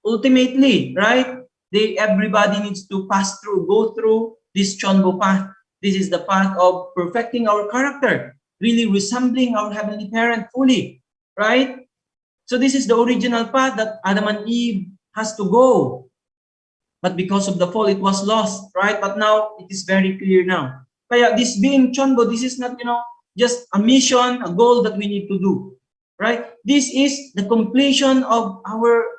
ultimately, right, everybody needs to go through this Chonbo path. This is the path of perfecting our character, really resembling our Heavenly Parent fully. Right? So this is the original path that Adam and Eve has to go. But because of the fall, it was lost, right? But now, it is very clear now. Kaya this being Chonbo, this is not, just a mission, a goal that we need to do. Right? This is the completion of our,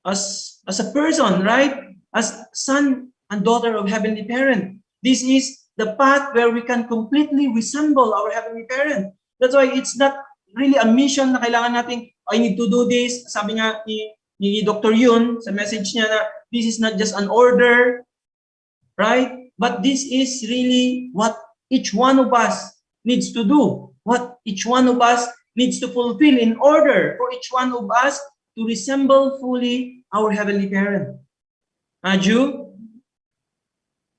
as a person, right? As son and daughter of Heavenly Parent. This is the path where we can completely resemble our Heavenly Parent. That's why it's not really a mission na kailangan nating, I need to do this. Sabi nga ni Dr. Yun sa message niya na this is not just an order, right? But this is really what each one of us needs to do. What each one of us needs to fulfill in order for each one of us to resemble fully our Heavenly Parent. Aju?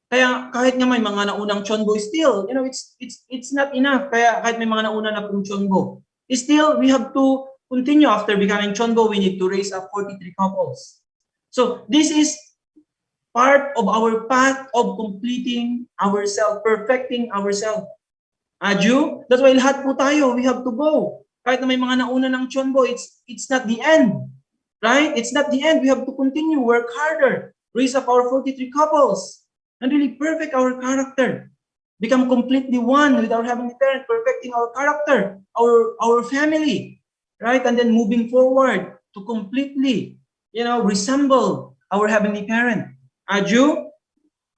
Kaya kahit nga may mga naunang Chonbo, still, it's not enough. Kaya kahit may mga nauna na pong Chonbo, still, we have to continue after becoming Chonbo. We need to raise up 43 couples. So this is part of our path of completing ourselves, perfecting ourselves. Aju? That's why lahat po tayo, we have to go. Kahit na may mga nauna ng Chonbo, it's not the end. Right? It's not the end. We have to continue, work harder, raise up our 43 couples. And really perfect our character. Become completely one with our Heavenly Parent, perfecting our character, our family, right? And then moving forward to completely, resemble our Heavenly Parent. Aju?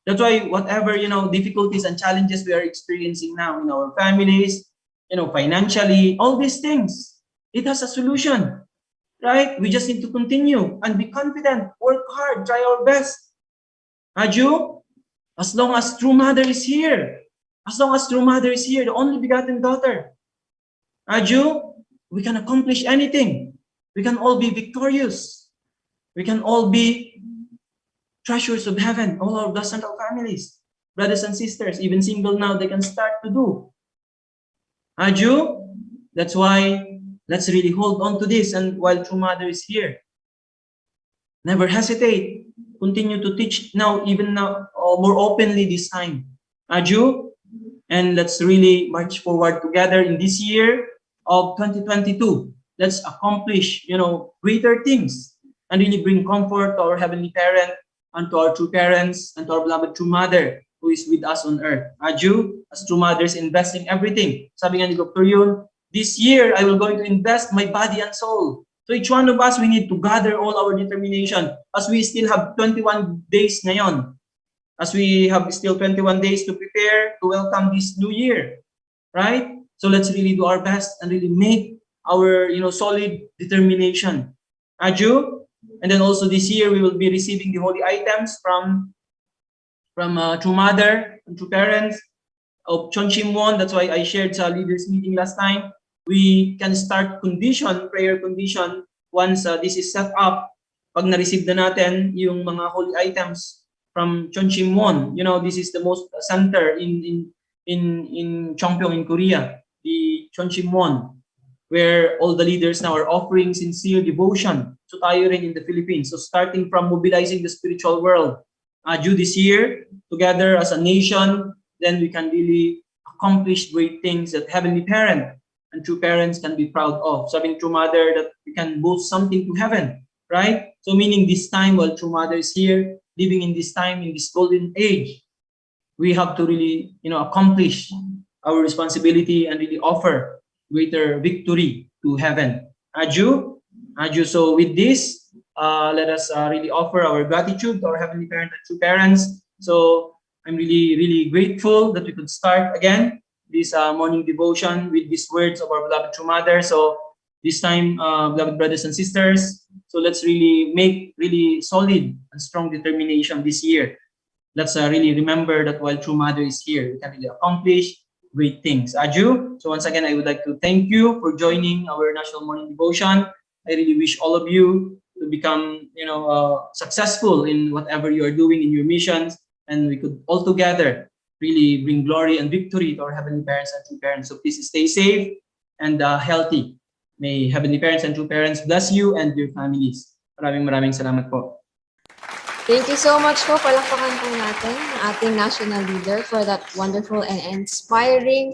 That's why whatever, difficulties and challenges we are experiencing now in our families, financially, all these things, it has a solution, right? We just need to continue and be confident, work hard, try our best. Aju? As long as True Mother is here, the only begotten daughter, Aju, we can accomplish anything. We can all be victorious. We can all be treasures of heaven, all our blessed families, brothers and sisters, even single now, they can start to do. Aju, that's why let's really hold on to this. And while True Mother is here, never hesitate. Continue to teach now, even now, more openly this time. Aju, and let's really march forward together in this year of 2022. Let's accomplish, greater things and really bring comfort to our Heavenly Parent and to our true parents and to our beloved True Mother who is with us on earth. Aju, as True Mothers, investing everything. Sabi nga ni Dr. Yun, this year I will going to invest my body and soul. So each one of us, we need to gather all our determination as we still have 21 days ngayon. As we have still 21 days to prepare to welcome this new year, right? So let's really do our best and really make our, solid determination. Aju? And then also this year, we will be receiving the holy items from True Mother and True Parents of Chonchimwon. That's why I shared sa leaders meeting last time. We can start prayer condition, once this is set up. Pag na-receive na natin yung mga holy items from Chonchimwon. You know, this is the most center in Chongpyeong in Korea, the Chonchimwon, where all the leaders now are offering sincere devotion to tayo rin in the Philippines. So starting from mobilizing the spiritual world, due this year, together as a nation, then we can really accomplish great things that Heavenly Parent and true parents can be proud of. Sabing True Mother that we can boast something to heaven, right? So meaning this time while True Mother is here, living in this time, in this golden age, we have to really, accomplish our responsibility and really offer greater victory to heaven. Aju, Aju. So with this, let us really offer our gratitude to our Heavenly Parent and true parents. So I'm really, really grateful that we could start again this morning devotion with these words of our beloved True Mother. So this time, beloved brothers and sisters, so let's really make really solid and strong determination this year. Let's really remember that while True Mother is here, we can really accomplish great things. Aju, so once again, I would like to thank you for joining our National Morning Devotion. I really wish all of you to become, successful in whatever you are doing in your missions, and we could all together really bring glory and victory to our Heavenly Parents and True Parents. So please stay safe and healthy. May Heavenly Parents and True Parents bless you and your families. Maraming salamat po. Thank you so much po. Palakpakan po natin ang ating national leader for that wonderful and inspiring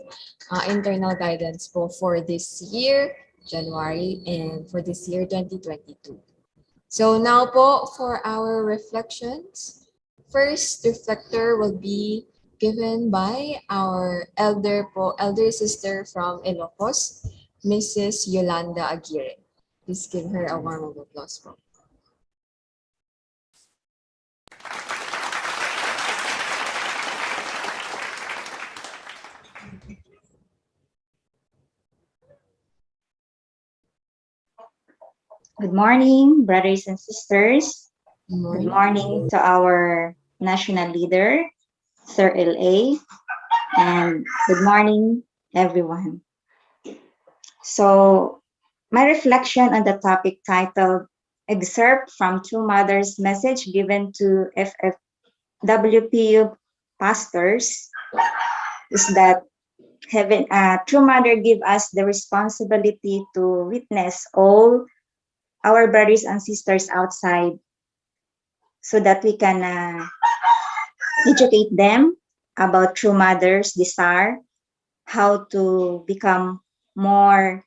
internal guidance po for this year, January, and for this year, 2022. So now po for our reflections. First reflector will be given by our elder sister from Ilocos, Mrs. Yolanda Aguirre. Please give her a warm of applause po. Good morning, brothers and sisters. Good Good morning to our national leader, Sir L.A. And good morning, everyone. So, my reflection on the topic titled Excerpt from True Mother's Message Given to FFWPU Pastors is that True Mother give us the responsibility to witness all our brothers and sisters outside so that we can educate them about True Mother's desire, how to become more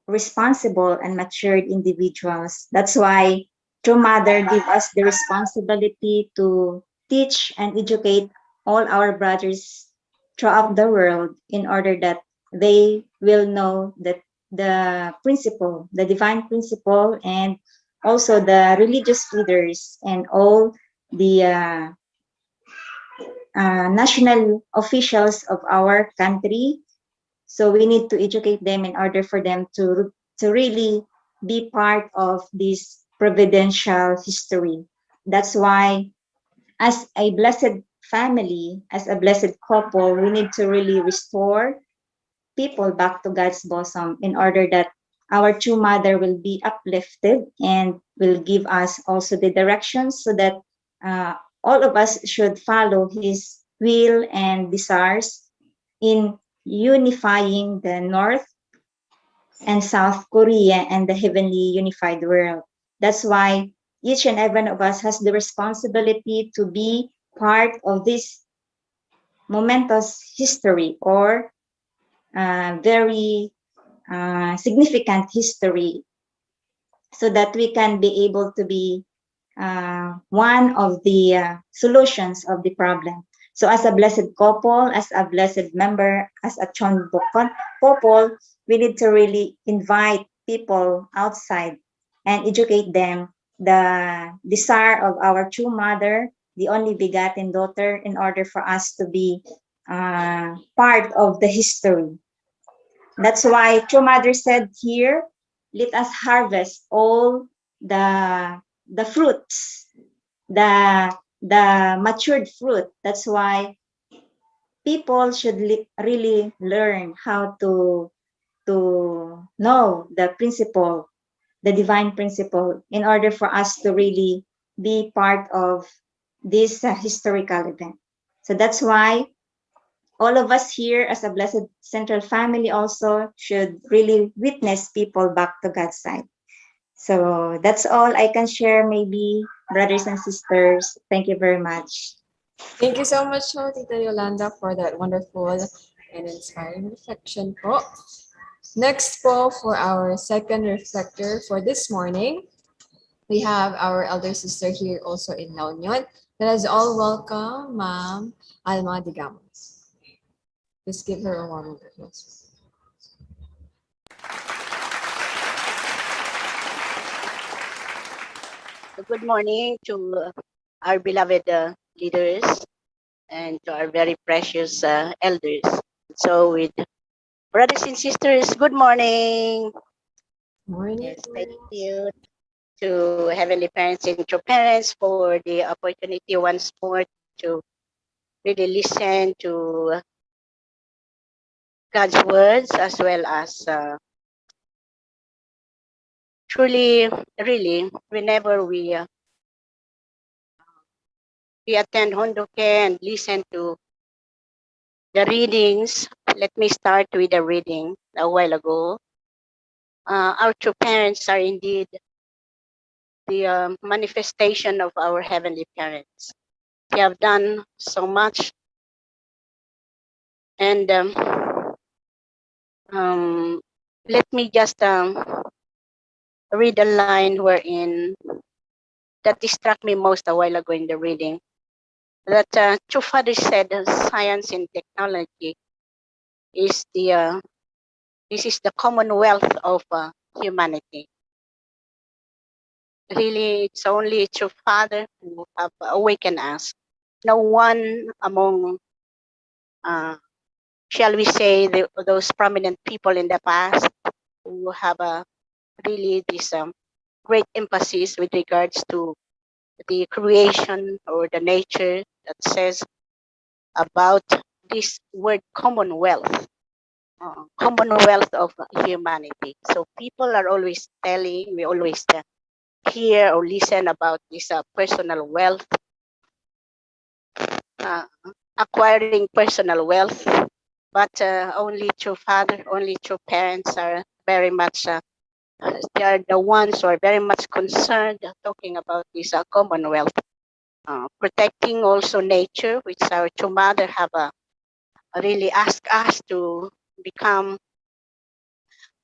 responsible and matured individuals. That's why True Mother give us the responsibility to teach and educate all our brothers throughout the world in order that they will know that the principle, the divine principle, and also the religious leaders and all the national officials of our country. So we need to educate them in order for them to really be part of this providential history. That's why as a blessed family, as a blessed couple, we need to really restore people back to God's bosom in order that our True Mother will be uplifted and will give us also the directions so that all of us should follow His will and desires in unifying the North and South Korea and the heavenly unified world. That's why each and every one of us has the responsibility to be part of this momentous history or very significant history so that we can be able to be one of the solutions of the problem. So as a blessed couple, as a blessed member, as a Chonbuk couple, we need to really invite people outside and educate them the desire of our True Mother, the only begotten daughter, in order for us to be part of the history. That's why True Mother said here, let us harvest all the fruits, the matured fruit. That's why people should really learn how to know the principle, the divine principle, in order for us to really be part of this historical event. So that's why all of us here as a Blessed Central family also should really witness people back to God's side. So that's all I can share, maybe, brothers and sisters. Thank you very much. Thank you so much, Tita Yolanda, for that wonderful and inspiring reflection po. Next po, for our second reflector for this morning, we have our elder sister here also in La Union. Let us all welcome Ma'am Alma Digamos. Please give her a warm applause. Good morning to our beloved leaders and to our very precious elders. So, with brothers and sisters, good morning. Morning. Yes, thank you to Heavenly Parents and true parents for the opportunity once more to really listen to God's words, as well as truly, really, whenever we attend Hondoke and listen to the readings. Let me start with the reading a while ago. Our true parents are indeed the manifestation of our heavenly parents. They have done so much, and let me just read a line wherein that struck me most a while ago in the reading. That true father said, science and technology is this is the commonwealth of humanity. Really, it's only true Father who have awakened us. No one among, shall we say, those prominent people in the past who have really this great emphasis with regards to the creation or the nature that says about this word commonwealth, commonwealth of humanity. So people are always telling, we always hear or listen about this personal wealth, acquiring personal wealth, but only through father, only through parents are very much, they are the ones who are very much concerned talking about this commonwealth, protecting also nature, which our true mother have really asked us to become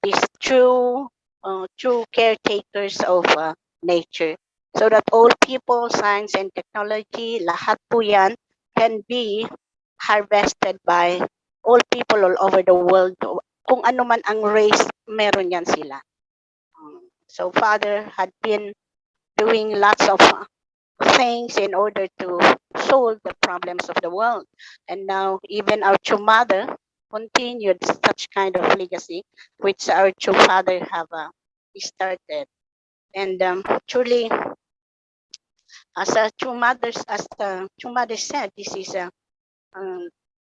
these true caretakers of nature, so that all people, science and technology, lahat po yan can be harvested by all people all over the world. Kung ano man ang race, meron yan sila. So Father had been doing lots of things in order to solve the problems of the world. And now even our true mother continued such kind of legacy, which our true father have started. And truly, as a true mother, said,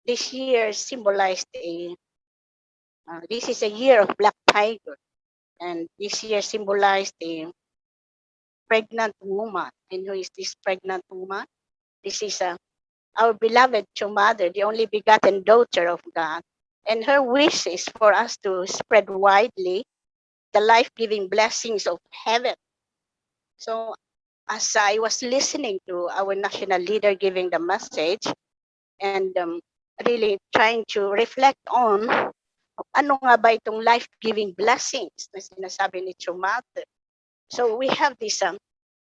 this year symbolized this is a year of Black Tiger, and this year symbolized a pregnant woman. And who is this pregnant woman? This is our beloved true mother, the only begotten daughter of God. And her wish is for us to spread widely the life-giving blessings of heaven. So as I was listening to our national leader giving the message, and really trying to reflect on ano nga ba itong life-giving blessings na sinasabi ni True Mother. So we have this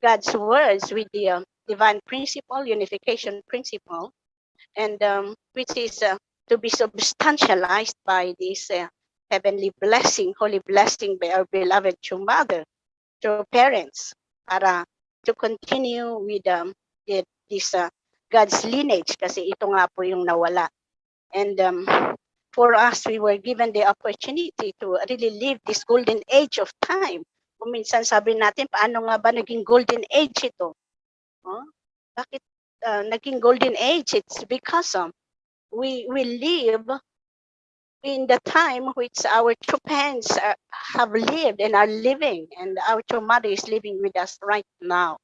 God's words with the divine principle, unification principle, and which is to be substantialized by this heavenly blessing, holy blessing by our beloved True Mother, True Parents, para to continue with this God's lineage, kasi ito nga po yung nawala. And for us, we were given the opportunity to really live this golden age of time. Kung minsan sabi natin, paano nga ba naging golden age ito? Bakit naging golden age? It's because we live in the time which our true parents have lived and are living, and our true mother is living with us right now.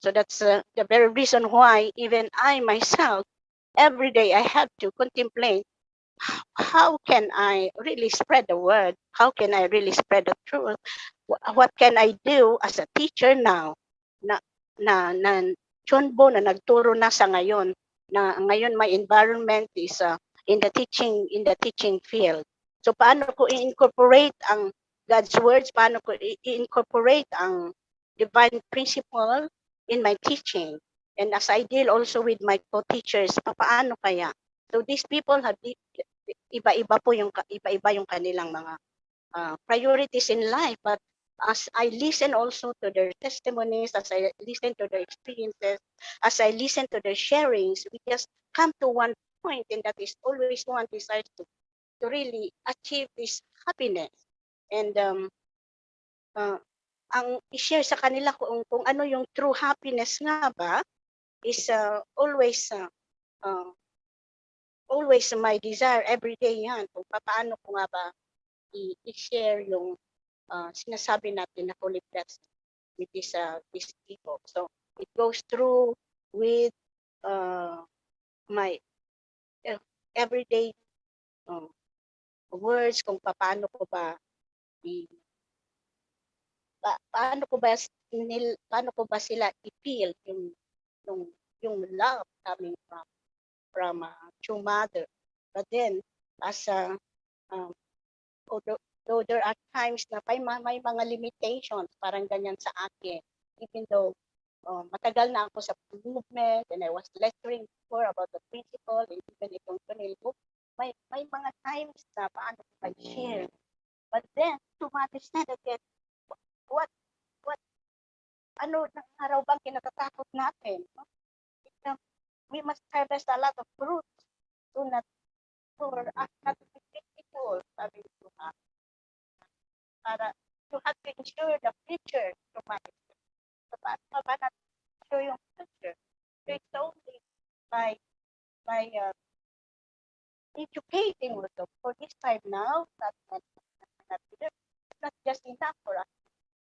So that's the very reason why even I myself, every day I have to contemplate how can I really spread the word? How can I really spread the truth? What can I do as a teacher now na Chonbo na nagturo na sa ngayon na ngayon my environment is in the teaching field. So paano ko i-incorporate ang God's words? Paano ko i-incorporate ang divine principle in my teaching? And as I deal also with my co-teachers, paano kaya? So these people have iba-iba yung kanilang mga priorities in life, but as I listen also to their testimonies, as I listen to their experiences, as I listen to their sharings, we just come to one point, and that is always one desire to really achieve this happiness. And ang i-share sa kanila kung ano yung true happiness nga ba is always my desire every day yan, kung paano ko nga ba i-share yung sinasabi natin na fully blessed with these people. So it goes through with my everyday words, kung paano ko ba paano ko ba sila i-feel yung love coming from true mother. But then as though there are times na may mga limitations, parang ganyan sa akin, even though matagal na ako sa movement and I was lecturing before about the principle and even itong tunnel book, may mga times na paano ko mag-share. But then to understand again, what ano ng araw bang kinatatakot natin? We must harvest a lot of fruits for us not to be critical, sabi ko para to have to ensure the future to manage. So paano ba natin ensure yung future? So it's only by educating also for this time now that it's not just enough for us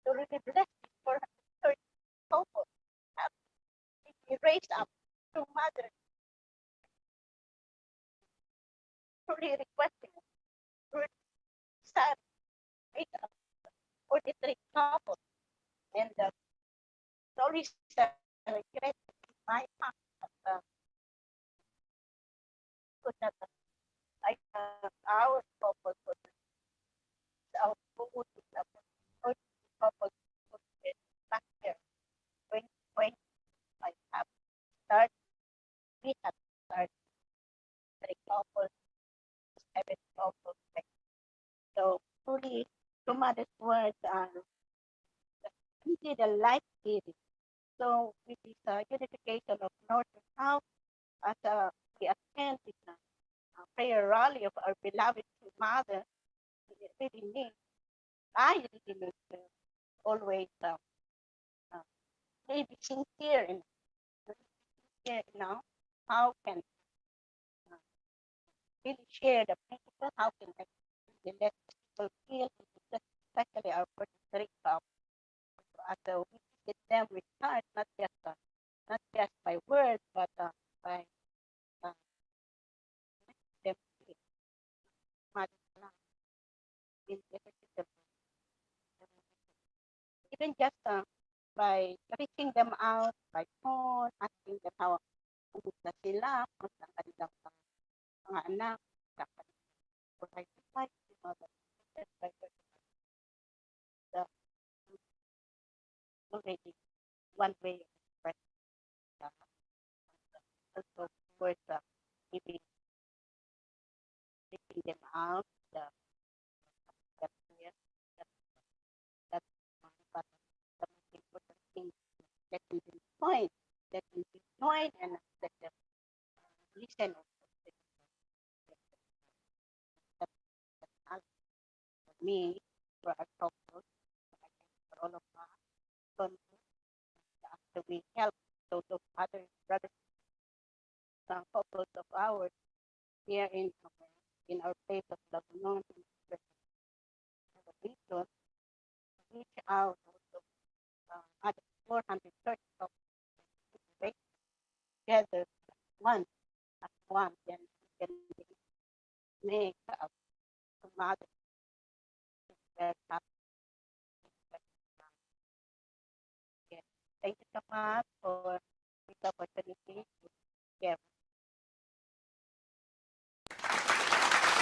to really bless for people. We raise up to mother truly requesting sad raise up for the three couples. And sorry regret my heart could not our couple could our food or couple could get back there when I have started, we have started three couples, 7 couples. So truly to mother's words are indeed a life giving. So with this unification of North and South, as we attend this prayer rally of our beloved mother, I really need to always be sincere in how can really share the principle, how can I really let people feel, especially our Puerto Rico, as we visit them with heart, not just by words, but by them even just by reaching them out by phone, asking them how kumusta sila, kumusta ang kanilang mga anak, already one way of expressing also towards maybe reaching them out, that but the most important thing that we can join and let them listen also. For me, for our couple, for all of us, after we help those of other brothers, couples of ours here in our place of Lagunon, region, reach out also other 430 couples together, one as one, then we can make a mother very happy. Yes. Thank you so much for this opportunity to share.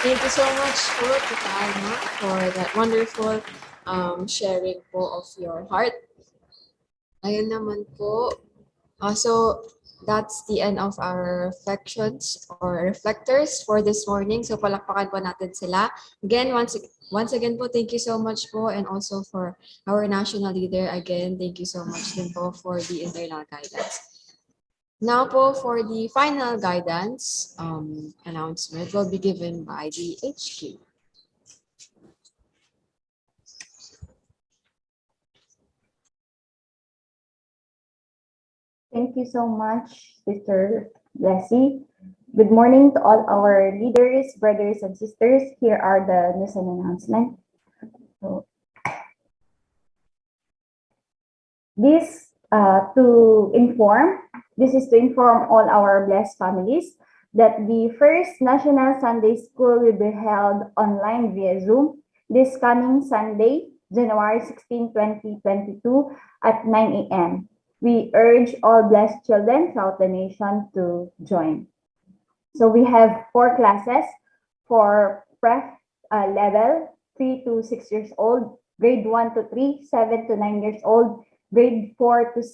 Thank you so much po, Tita Alma, for that wonderful sharing po of your heart. Ayun naman po. So that's the end of our reflections or reflectors for this morning. So palakpakan po natin sila. Again, once again po, thank you so much po, and also for our national leader. Again, thank you so much din po for the internal guidance. Now po, for the final guidance announcement will be given by the HQ. Thank you so much, Sister Leslie. Good morning to all our leaders, brothers, and sisters. Here are the news and announcements. So, this is to inform all our blessed families that the first National Sunday School will be held online via Zoom this coming Sunday, January 16, 2022 at 9 a.m. We urge all blessed children throughout the nation to join. So we have 4 classes for prep level, 3 to 6 years old, grade 1 to 3, 7 to 9 years old, grade 4 to 6,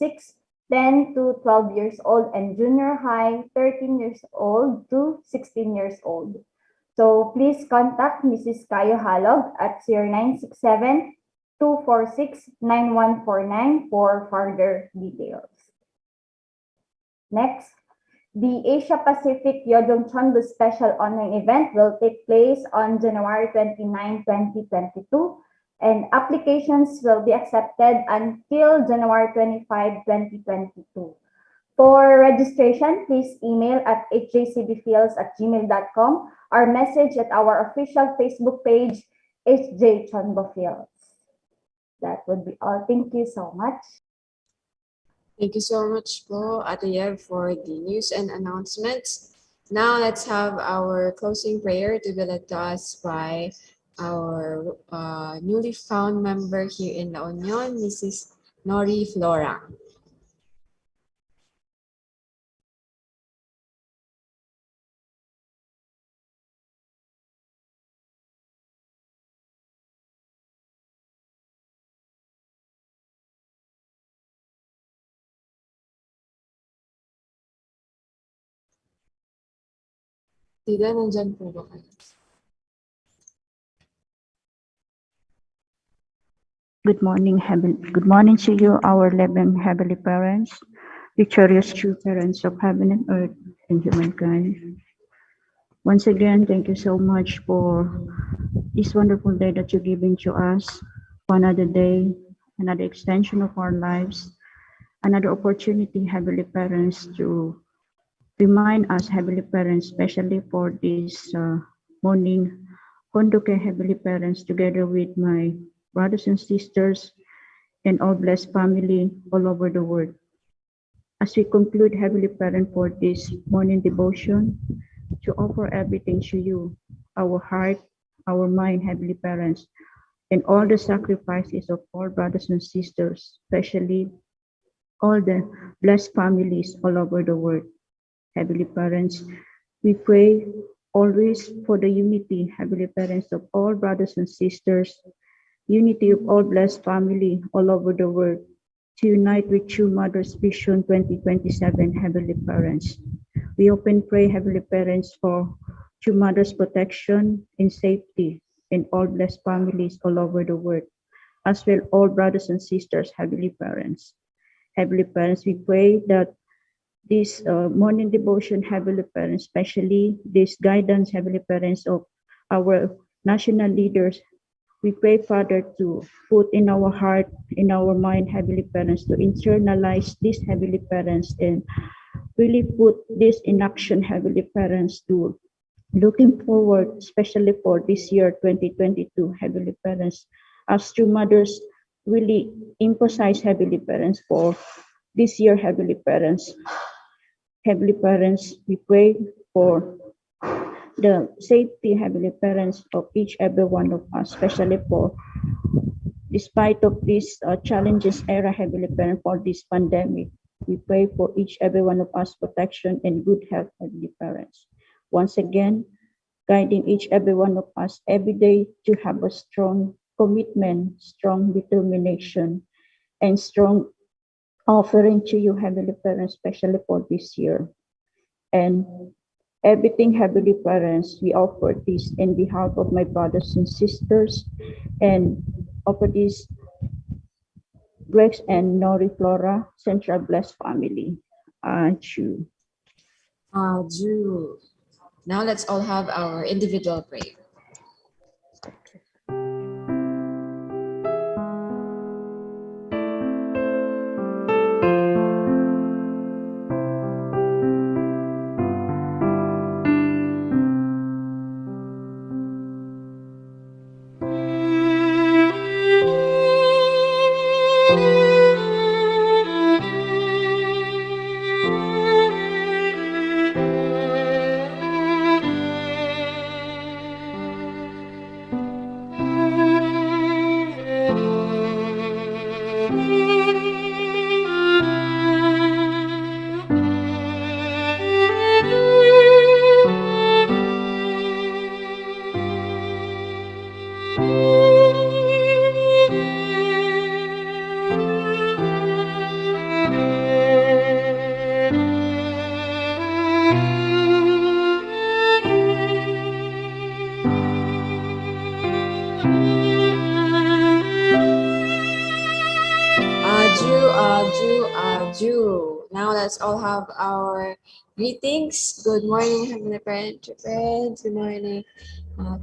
10 to 12 years old, and junior high, 13 years old to 16 years old. So please contact Mrs. Kayo Halog at 0967 246-9149 for further details. Next, the Asia Pacific Yodong Chondu Special Online Event will take place on January 29, 2022, and applications will be accepted until January 25, 2022. For registration, please email at hjcbfields@gmail.com or message at our official Facebook page, HJ Chonbo Fields. That would be all. Thank you so much. Thank you so much po, Ate Yev, for the news and announcements. Now let's have our closing prayer to be led to us by our newly found member here in La Union, Mrs. Nori Flora. Tita, nandyan po ba kayo? Good morning to you, our 11 heavenly parents, victorious true parents of heaven and earth and humankind. Once again, thank you so much for this wonderful day that you're giving to us, for another day, another extension of our lives, another opportunity, heavenly parents, to remind us, heavenly parents, especially for this morning, Kondoke heavenly parents, together with my brothers and sisters and all blessed family all over the world. As we conclude, Heavenly Parent, for this morning devotion, to offer everything to you, our heart, our mind, Heavenly Parents, and all the sacrifices of all brothers and sisters, especially all the blessed families all over the world. Heavenly Parents, we pray always for the unity, Heavenly Parents, of all brothers and sisters, unity of all blessed family all over the world, to unite with True Mother's Vision 2027, Heavenly Parents. We often pray, Heavenly Parents, for True Mother's protection and safety in all blessed families all over the world, as well all brothers and sisters, Heavenly Parents. Heavenly Parents, we pray that this morning devotion, Heavenly Parents, especially this guidance, Heavenly Parents, of our national leaders, we pray, Father, to put in our heart, in our mind, Heavenly Parents, to internalize these Heavenly Parents and really put this in action, Heavenly Parents, to looking forward, especially for this year, 2022, Heavenly Parents, as True Mothers really emphasize, Heavenly Parents, for this year, Heavenly Parents. Heavenly Parents, we pray for the safety, Heavenly Parents, of each every one of us, especially for despite of this challenges era, Heavenly Parent, for this pandemic. We pray for each every one of us protection and good health, Heavenly Parents. Once again, guiding each every one of us every day to have a strong commitment, strong determination, and strong offering to you, Heavenly Parents, especially for this year. And everything, Heavenly Parents, we offer this in behalf of my brothers and sisters, and offer this Rex and Nori Flora Central Blessed Family. Achu. Aju. Now let's all have our individual prayer. Aju, aju, aju. Now let's all have our greetings. Good morning, Heavenly Parents. Good morning,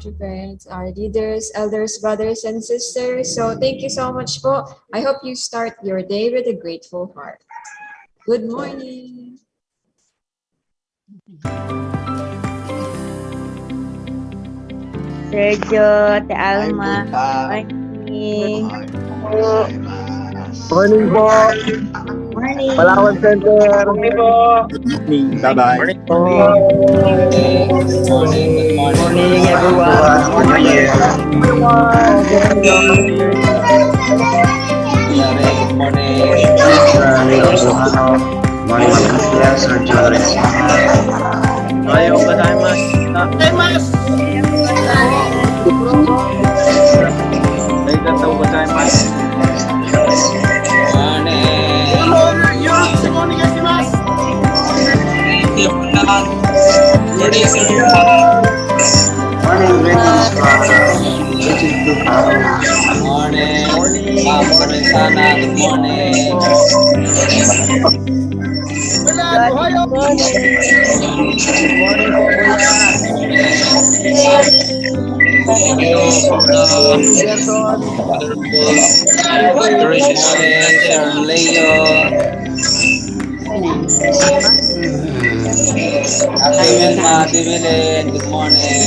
true parents, our leaders, elders, brothers, and sisters. So thank you so much po. I hope you start your day with a grateful heart. Good morning. Sergio, Te Alma, morning. Morning po. Morning. Palawan Center. Morning po. Bye-bye. Morning po. Good morning. Good morning. Morning, everyone. Good morning. Everyone. Good morning. Ayaw gozaimasu. Arigatou gozaimasu. Morning, greetings from Morning. Ma'am Lorenzana, good morning. Good morning. Good morning po, kuya. Gerson. Good morning, Sir Leo. Happy Wilma, Dibilin, good morning.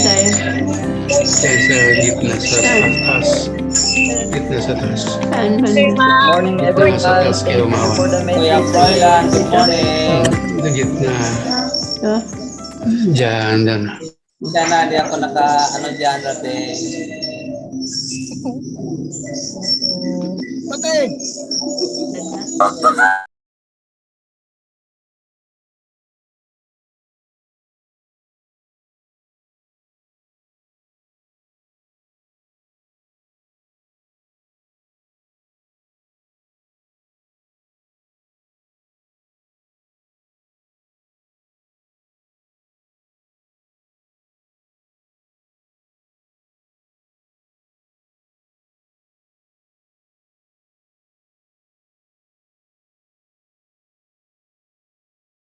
Good morning, everyone. Thank you for the Kuya message. Froilan, good morning. Diyan na, di ako dyan dating. Okay.